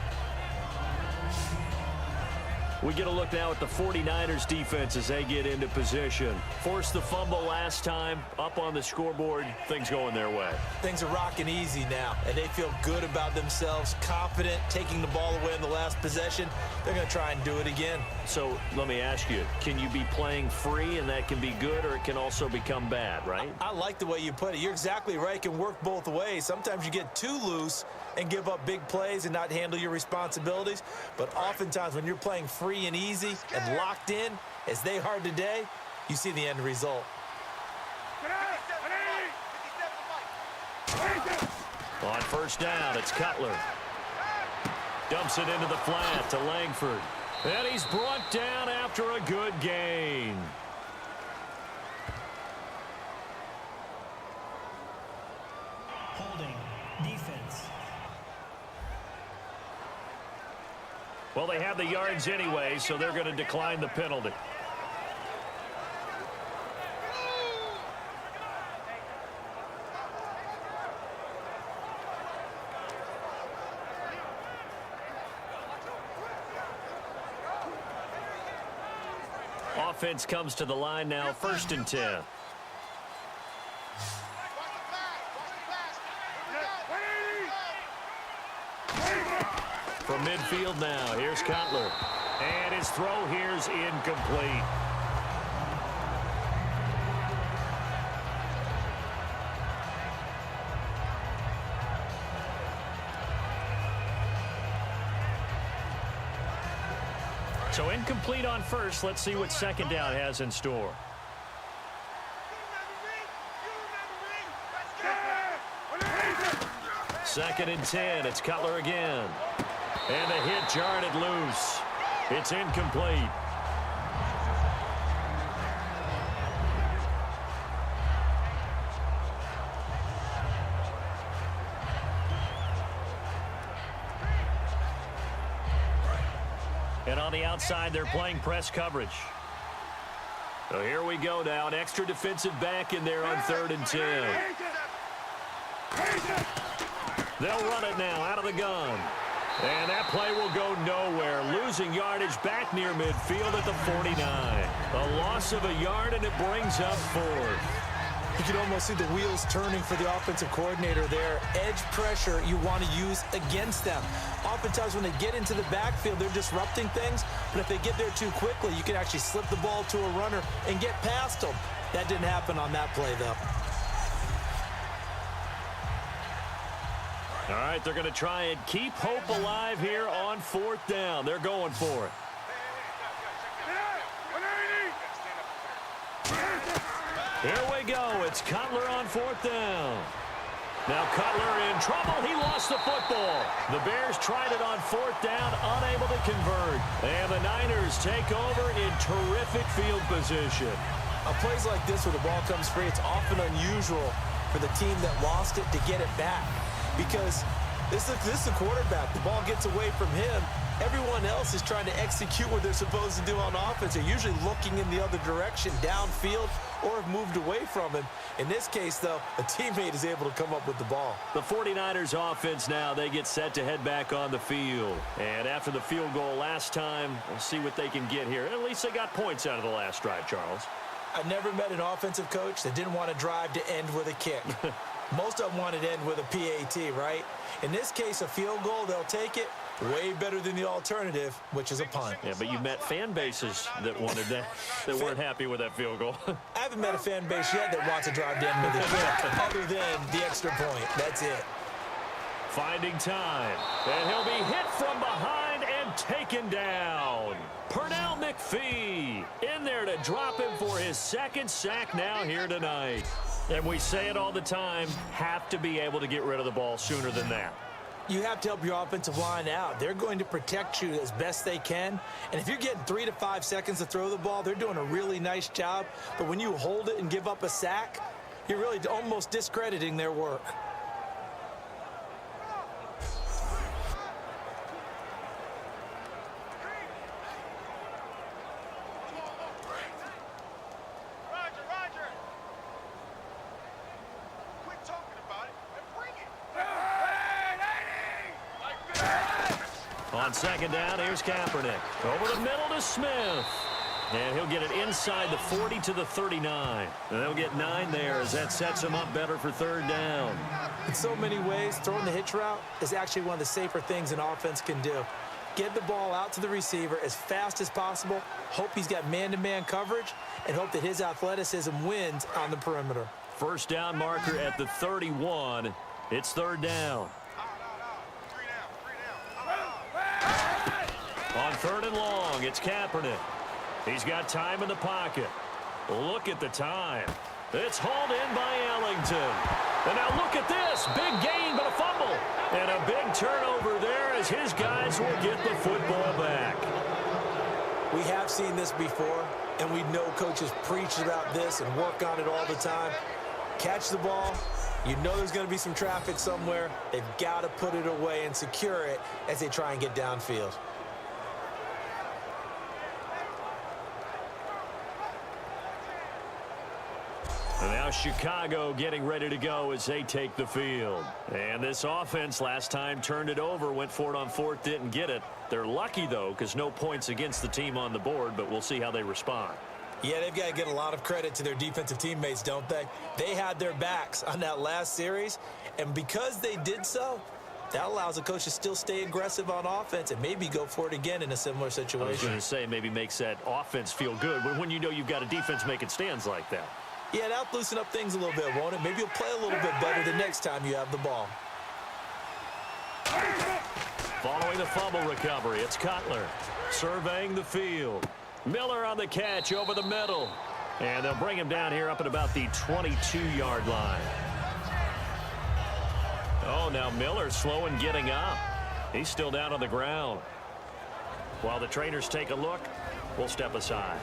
We get a look now at the 49ers defense as they get into position. Forced the fumble last time, up on the scoreboard, things going their way. Things are rocking easy now, and they feel good about themselves, confident, taking the ball away in the last possession. They're going to try and do it again. So let me ask you, can you be playing free and that can be good, or it can also become bad, right? I like the way you put it. You're exactly right. It can work both ways. Sometimes you get too loose and give up big plays and not handle your responsibilities. But oftentimes when you're playing free and easy and locked in, as they are today, you see the end result. On 1st down, it's Cutler. Dumps it into the flat to Langford. And he's brought down after a good gain. Holding. Defense. Well, they have the yards anyway, so they're going to decline the penalty. Offense comes to the line now, 1st and 10. From midfield now, here's Cutler. And his throw here's incomplete. So incomplete on first. Let's see what second down has in store. Second and 10. It's Cutler again. And the hit jarred it loose. It's incomplete. And on the outside, they're playing press coverage. So here we go now. An extra defensive back in there on 3rd and 10. They'll run it now out of the gun. And that play will go nowhere. Losing yardage back near midfield at the 49. A loss of a yard, and it brings up 4th. You can almost see the wheels turning for the offensive coordinator there. Edge pressure you want to use against them. Oftentimes when they get into the backfield, they're disrupting things. But if they get there too quickly, you can actually slip the ball to a runner and get past them. That didn't happen on that play, though. All right, they're going to try and keep hope alive here on 4th down. They're going for it. Here we go. It's Cutler on 4th down. Now Cutler in trouble. He lost the football. The Bears tried it on 4th down, unable to convert. And the Niners take over in terrific field position. Plays like this where the ball comes free, it's often unusual for the team that lost it to get it back. Because this is the quarterback. The ball gets away from him. Everyone else is trying to execute what they're supposed to do on offense. They're usually looking in the other direction, downfield, or have moved away from him. In this case, though, a teammate is able to come up with the ball. The 49ers offense now, they get set to head back on the field. And after the field goal last time, we'll see what they can get here. At least they got points out of the last drive, Charles. I've never met an offensive coach that didn't want to drive to end with a kick. Most of them wanted to end with a PAT, right? In this case, a field goal, they'll take it. Way better than the alternative, which is a punt. Yeah, but you met fan bases that wanted that, that weren't happy with that field goal. I haven't met a fan base yet that wants to drive to end with a kick, other than the extra point. That's it. Finding time. And he'll be hit from behind and taken down. Pernell McPhee in there to drop him for his 2nd sack now here tonight. And we say it all the time, have to be able to get rid of the ball sooner than that. You have to help your offensive line out. They're going to protect you as best they can. And if you're getting 3 to 5 seconds to throw the ball, they're doing a really nice job. But when you hold it and give up a sack, you're really almost discrediting their work. On 2nd down, here's Kaepernick. Over the middle to Smith. And he'll get it inside the 40 to the 39. And they'll get 9 there as that sets him up better for 3rd down. In so many ways, throwing the hitch route is actually one of the safer things an offense can do. Get the ball out to the receiver as fast as possible, hope he's got man-to-man coverage, and hope that his athleticism wins on the perimeter. 1st down marker at the 31. It's 3rd down. On 3rd and long, it's Kaepernick. He's got time in the pocket. Look at the time. It's hauled in by Ellington. And now look at this. Big gain, but a fumble. And a big turnover there as his guys will get the football back. We have seen this before, and we know coaches preach about this and work on it all the time. Catch the ball. You know there's going to be some traffic somewhere. They've got to put it away and secure it as they try and get downfield. And now Chicago getting ready to go as they take the field. And this offense last time turned it over, went for it on fourth, didn't get it. They're lucky, though, because no points against the team on the board, but we'll see how they respond. Yeah, they've got to get a lot of credit to their defensive teammates, don't they? They had their backs on that last series, and because they did so, that allows the coach to still stay aggressive on offense and maybe go for it again in a similar situation. I was going to say maybe makes that offense feel good, but when you know you've got a defense making stands like that. Yeah, that'll loosen up things a little bit, won't it? Maybe you'll play a little bit better the next time you have the ball. Following the fumble recovery, it's Cutler surveying the field. Miller on the catch over the middle. And they'll bring him down here up at about the 22-yard line. Oh, now Miller slow in getting up. He's still down on the ground. While the trainers take a look, we'll step aside.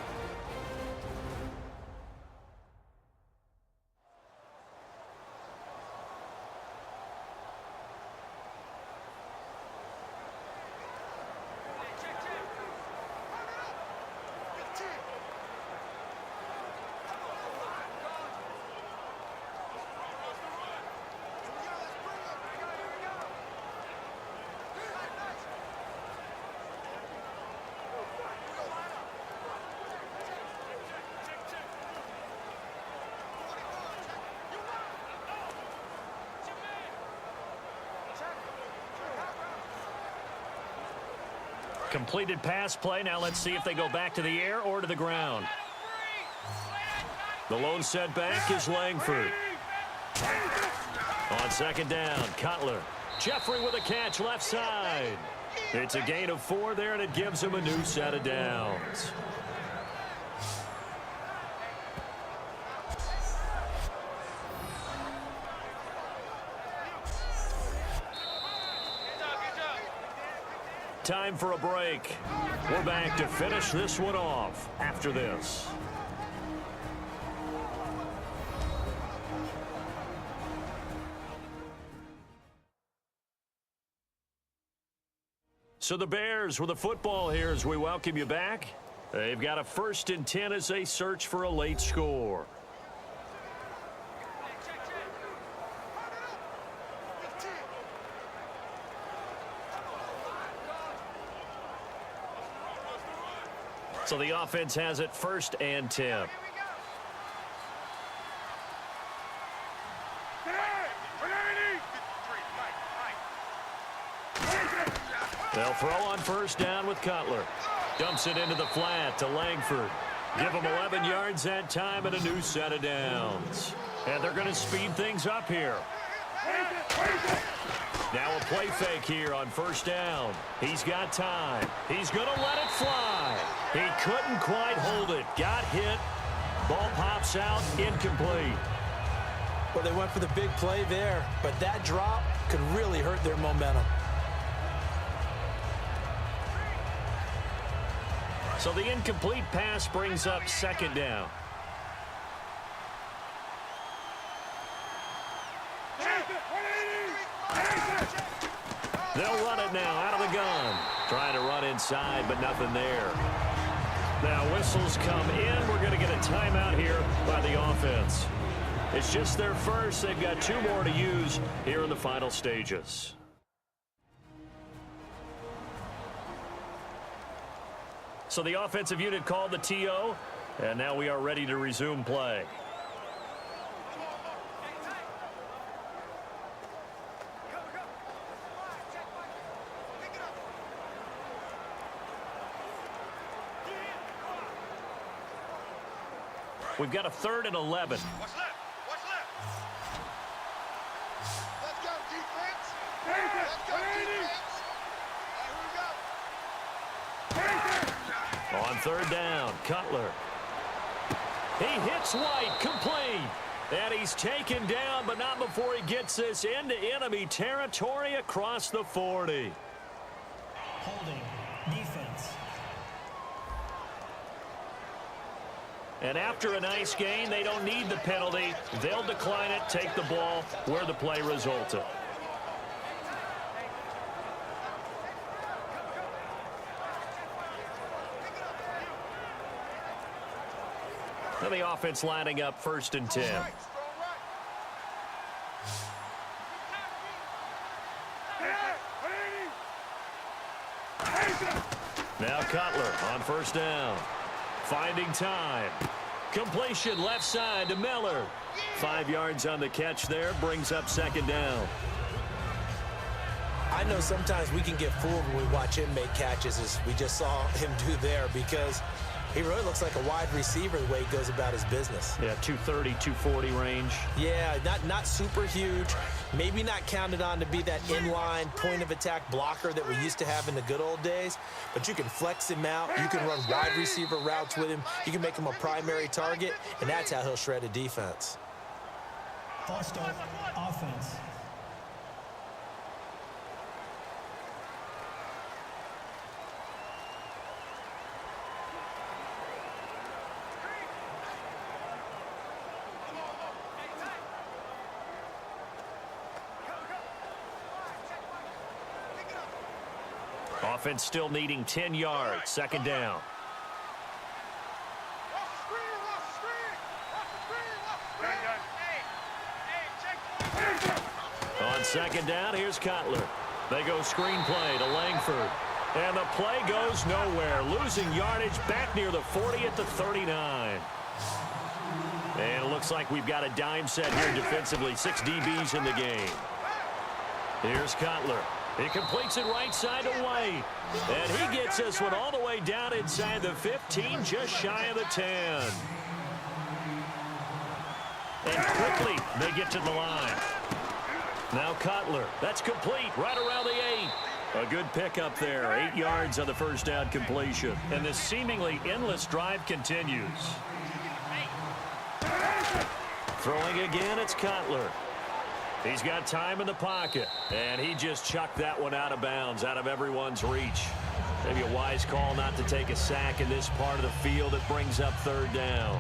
Completed pass play. Now let's see if they go back to the air or to the ground. The lone setback is Langford. On second down, Cutler. Jeffrey with a catch left side. It's a gain of 4 there, and it gives him a new set of downs. Time for a break. We're back to finish this one off after this. So the Bears with the football here as we welcome you back. They've got a 1st and 10 as they search for a late score. So the offense has it 1st and 10. They'll throw on 1st down with Cutler. Dumps it into the flat to Langford. Give him 11 yards that time and a new set of downs. And they're going to speed things up here. Now a play fake here on 1st down. He's got time. He's going to let it fly. He couldn't quite hold it. Got hit. Ball pops out. Incomplete. Well, they went for the big play there, but that drop could really hurt their momentum. So the incomplete pass brings up 2nd down. They'll run it now out of the gun. Trying to run inside, but nothing there. Now whistles come in. We're going to get a timeout here by the offense. It's just their first. They've got 2 more to use here in the final stages. So the offensive unit called the TO, and now we are ready to resume play. We've got a 3rd and 11. What's left? What's left? Let's go, defense. Let's go, defense. On 3rd down, Cutler. He hits White, complete. And he's taken down, but not before he gets this into enemy territory across the 40. Holding. Defense. And after a nice gain, they don't need the penalty. They'll decline it, take the ball where the play resulted. And the offense lining up 1st and 10. Now Cutler on 1st down. Finding time. Completion left side to Miller. 5 yards on the catch there. Brings up 2nd down. I know sometimes we can get fooled when we watch him make catches, as we just saw him do there, because he really looks like a wide receiver the way he goes about his business. Yeah, 230, 240 range. Yeah, not super huge. Maybe not counted on to be that inline point-of-attack blocker that we used to have in the good old days, but you can flex him out. You can run wide receiver routes with him. You can make him a primary target, and that's how he'll shred a defense. False start, offense. Offense still needing 10 yards. 2nd down. On 2nd down, here's Cutler. They go screen play to Langford. And the play goes nowhere. Losing yardage back near the 40 at the 39. And it looks like we've got a dime set here defensively. 6 DBs in the game. Here's Cutler. He completes it right side to White. And he gets this one all the way down inside the 15, just shy of the 10. And quickly, they get to the line. Now Cutler. That's complete right around the 8. A good pickup there. 8 yards on the 1st down completion. And this seemingly endless drive continues. Throwing again, it's Cutler. He's got time in the pocket, and he just chucked that one out of bounds, out of everyone's reach. Maybe a wise call not to take a sack in this part of the field. It brings up 3rd down.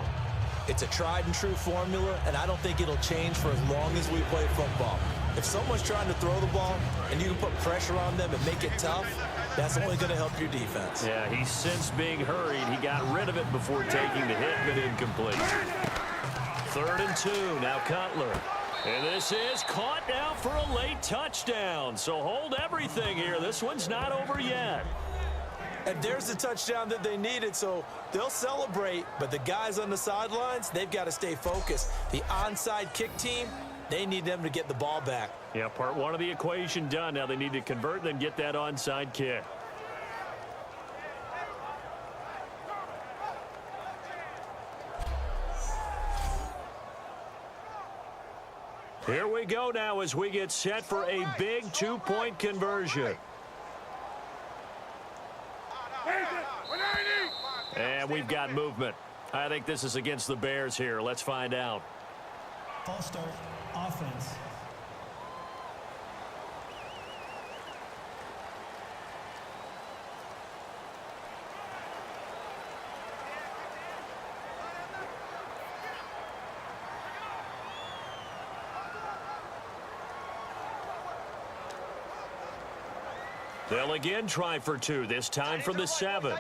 It's a tried-and-true formula, and I don't think it'll change for as long as we play football. If someone's trying to throw the ball and you can put pressure on them and make it tough, that's only going to help your defense. Yeah, he's since being hurried. He got rid of it before taking the hit, but incomplete. 3rd and 2, now Cutler. And this is caught now for a late touchdown. So hold everything here. This one's not over yet. And there's the touchdown that they needed, so they'll celebrate. But the guys on the sidelines, they've got to stay focused. The onside kick team, they need them to get the ball back. Yeah, part 1 of the equation done. Now they need to convert and then get that onside kick. Here we go now as we get set for a big 2-point conversion. And we've got movement. I think this is against the Bears here. Let's find out. False start, offense. They'll again try for 2, this time from the 7.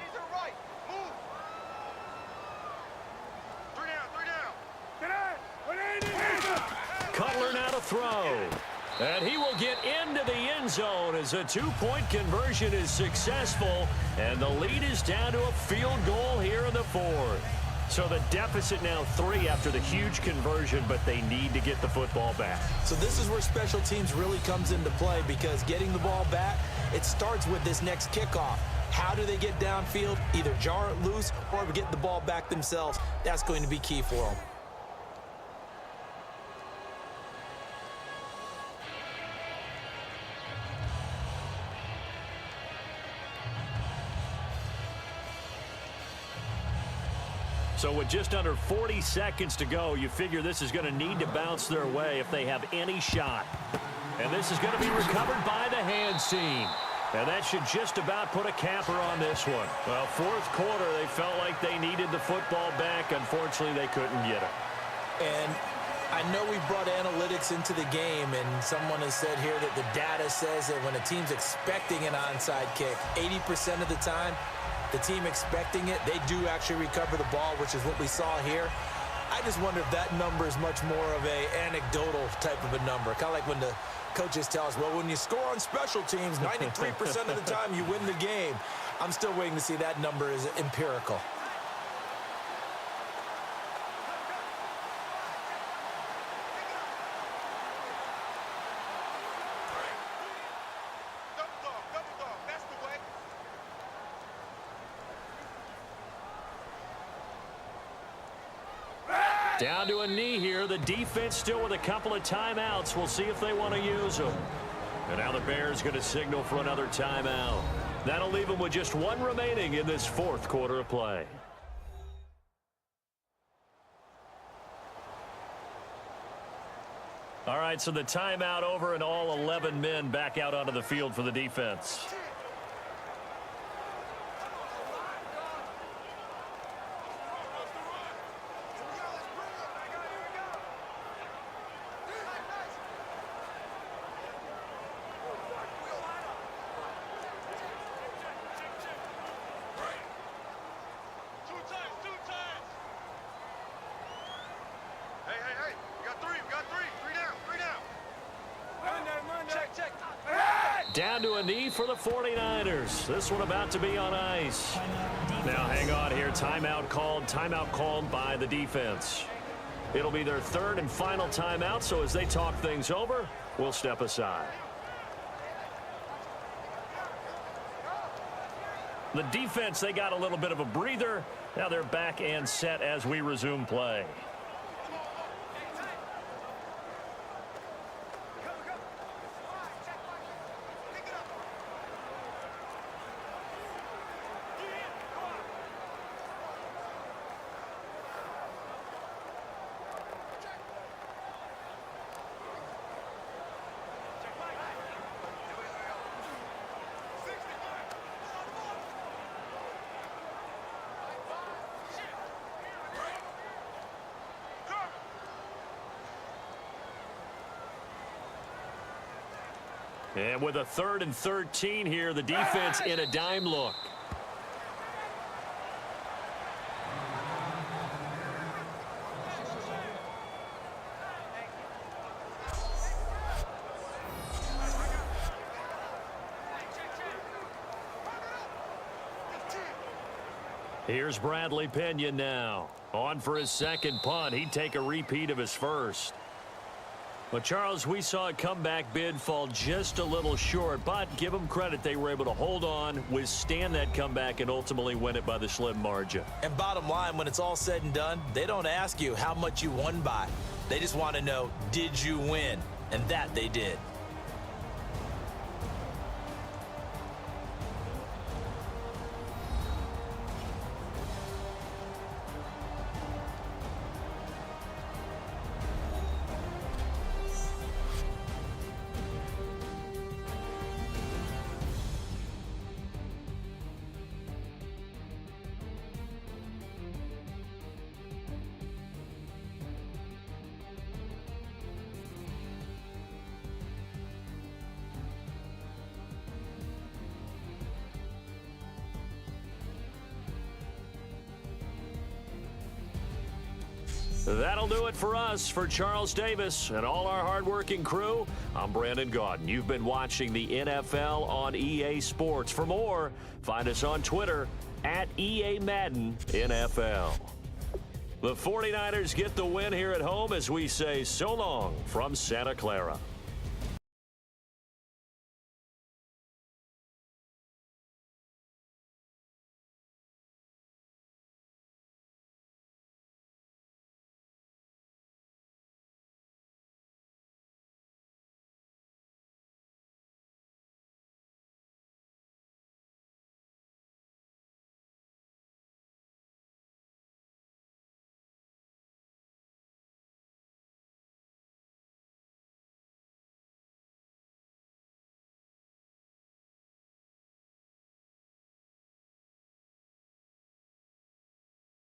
Cutler now to throw. And he will get into the end zone as a 2-point conversion is successful. And the lead is down to a field goal here in the 4th. So the deficit now 3 after the huge conversion, but they need to get the football back. So this is where special teams really comes into play, because getting the ball back, it starts with this next kickoff. How do they get downfield? Either jar it loose or get the ball back themselves. That's going to be key for them. So with just under 40 seconds to go, you figure this is going to need to bounce their way if they have any shot. And this is going to be recovered by the hands team. And that should just about put a capper on this one. Well, fourth quarter, they felt like they needed the football back. Unfortunately, they couldn't get it. And I know we brought analytics into the game, and someone has said here that the data says that when a team's expecting an onside kick, 80% of the time, the team expecting it, they do actually recover the ball, which is what we saw here. I just wonder if that number is much more of a anecdotal type of a number. Kind of like when the coaches tell us, well, when you score on special teams, 93% of the time you win the game. I'm still waiting to see that number is empirical. Double dog, that's the way. Down to a knee here. The defense still with a couple of timeouts. We'll see if they want to use them. And now the Bears going to signal for another timeout. That'll leave them with just one remaining in this fourth quarter of play. All right, so the timeout over and all 11 men back out onto the field for the defense. Hey, we got three down. Check. Down to a knee for the 49ers. This one about to be on ice. Now hang on here. Timeout called by the defense. It'll be their third and final timeout, so as they talk things over, we'll step aside. The defense, they got a little bit of a breather. Now they're back and set as we resume play. And with a 3rd and 13 here, the defense in a dime look. Here's Bradley Pena now. On for his second punt. He'd take a repeat of his first. But, Charles, we saw a comeback bid fall just a little short, but give them credit. They were able to hold on, withstand that comeback, and ultimately win it by the slim margin. And bottom line, when it's all said and done, they don't ask you how much you won by. They just want to know, did you win? And that they did. That'll do it for us. For Charles Davis and all our hardworking crew, I'm Brandon Gaudin. You've been watching the NFL on EA Sports. For more, find us on Twitter at EA Madden NFL. The 49ers get the win here at home as we say so long from Santa Clara.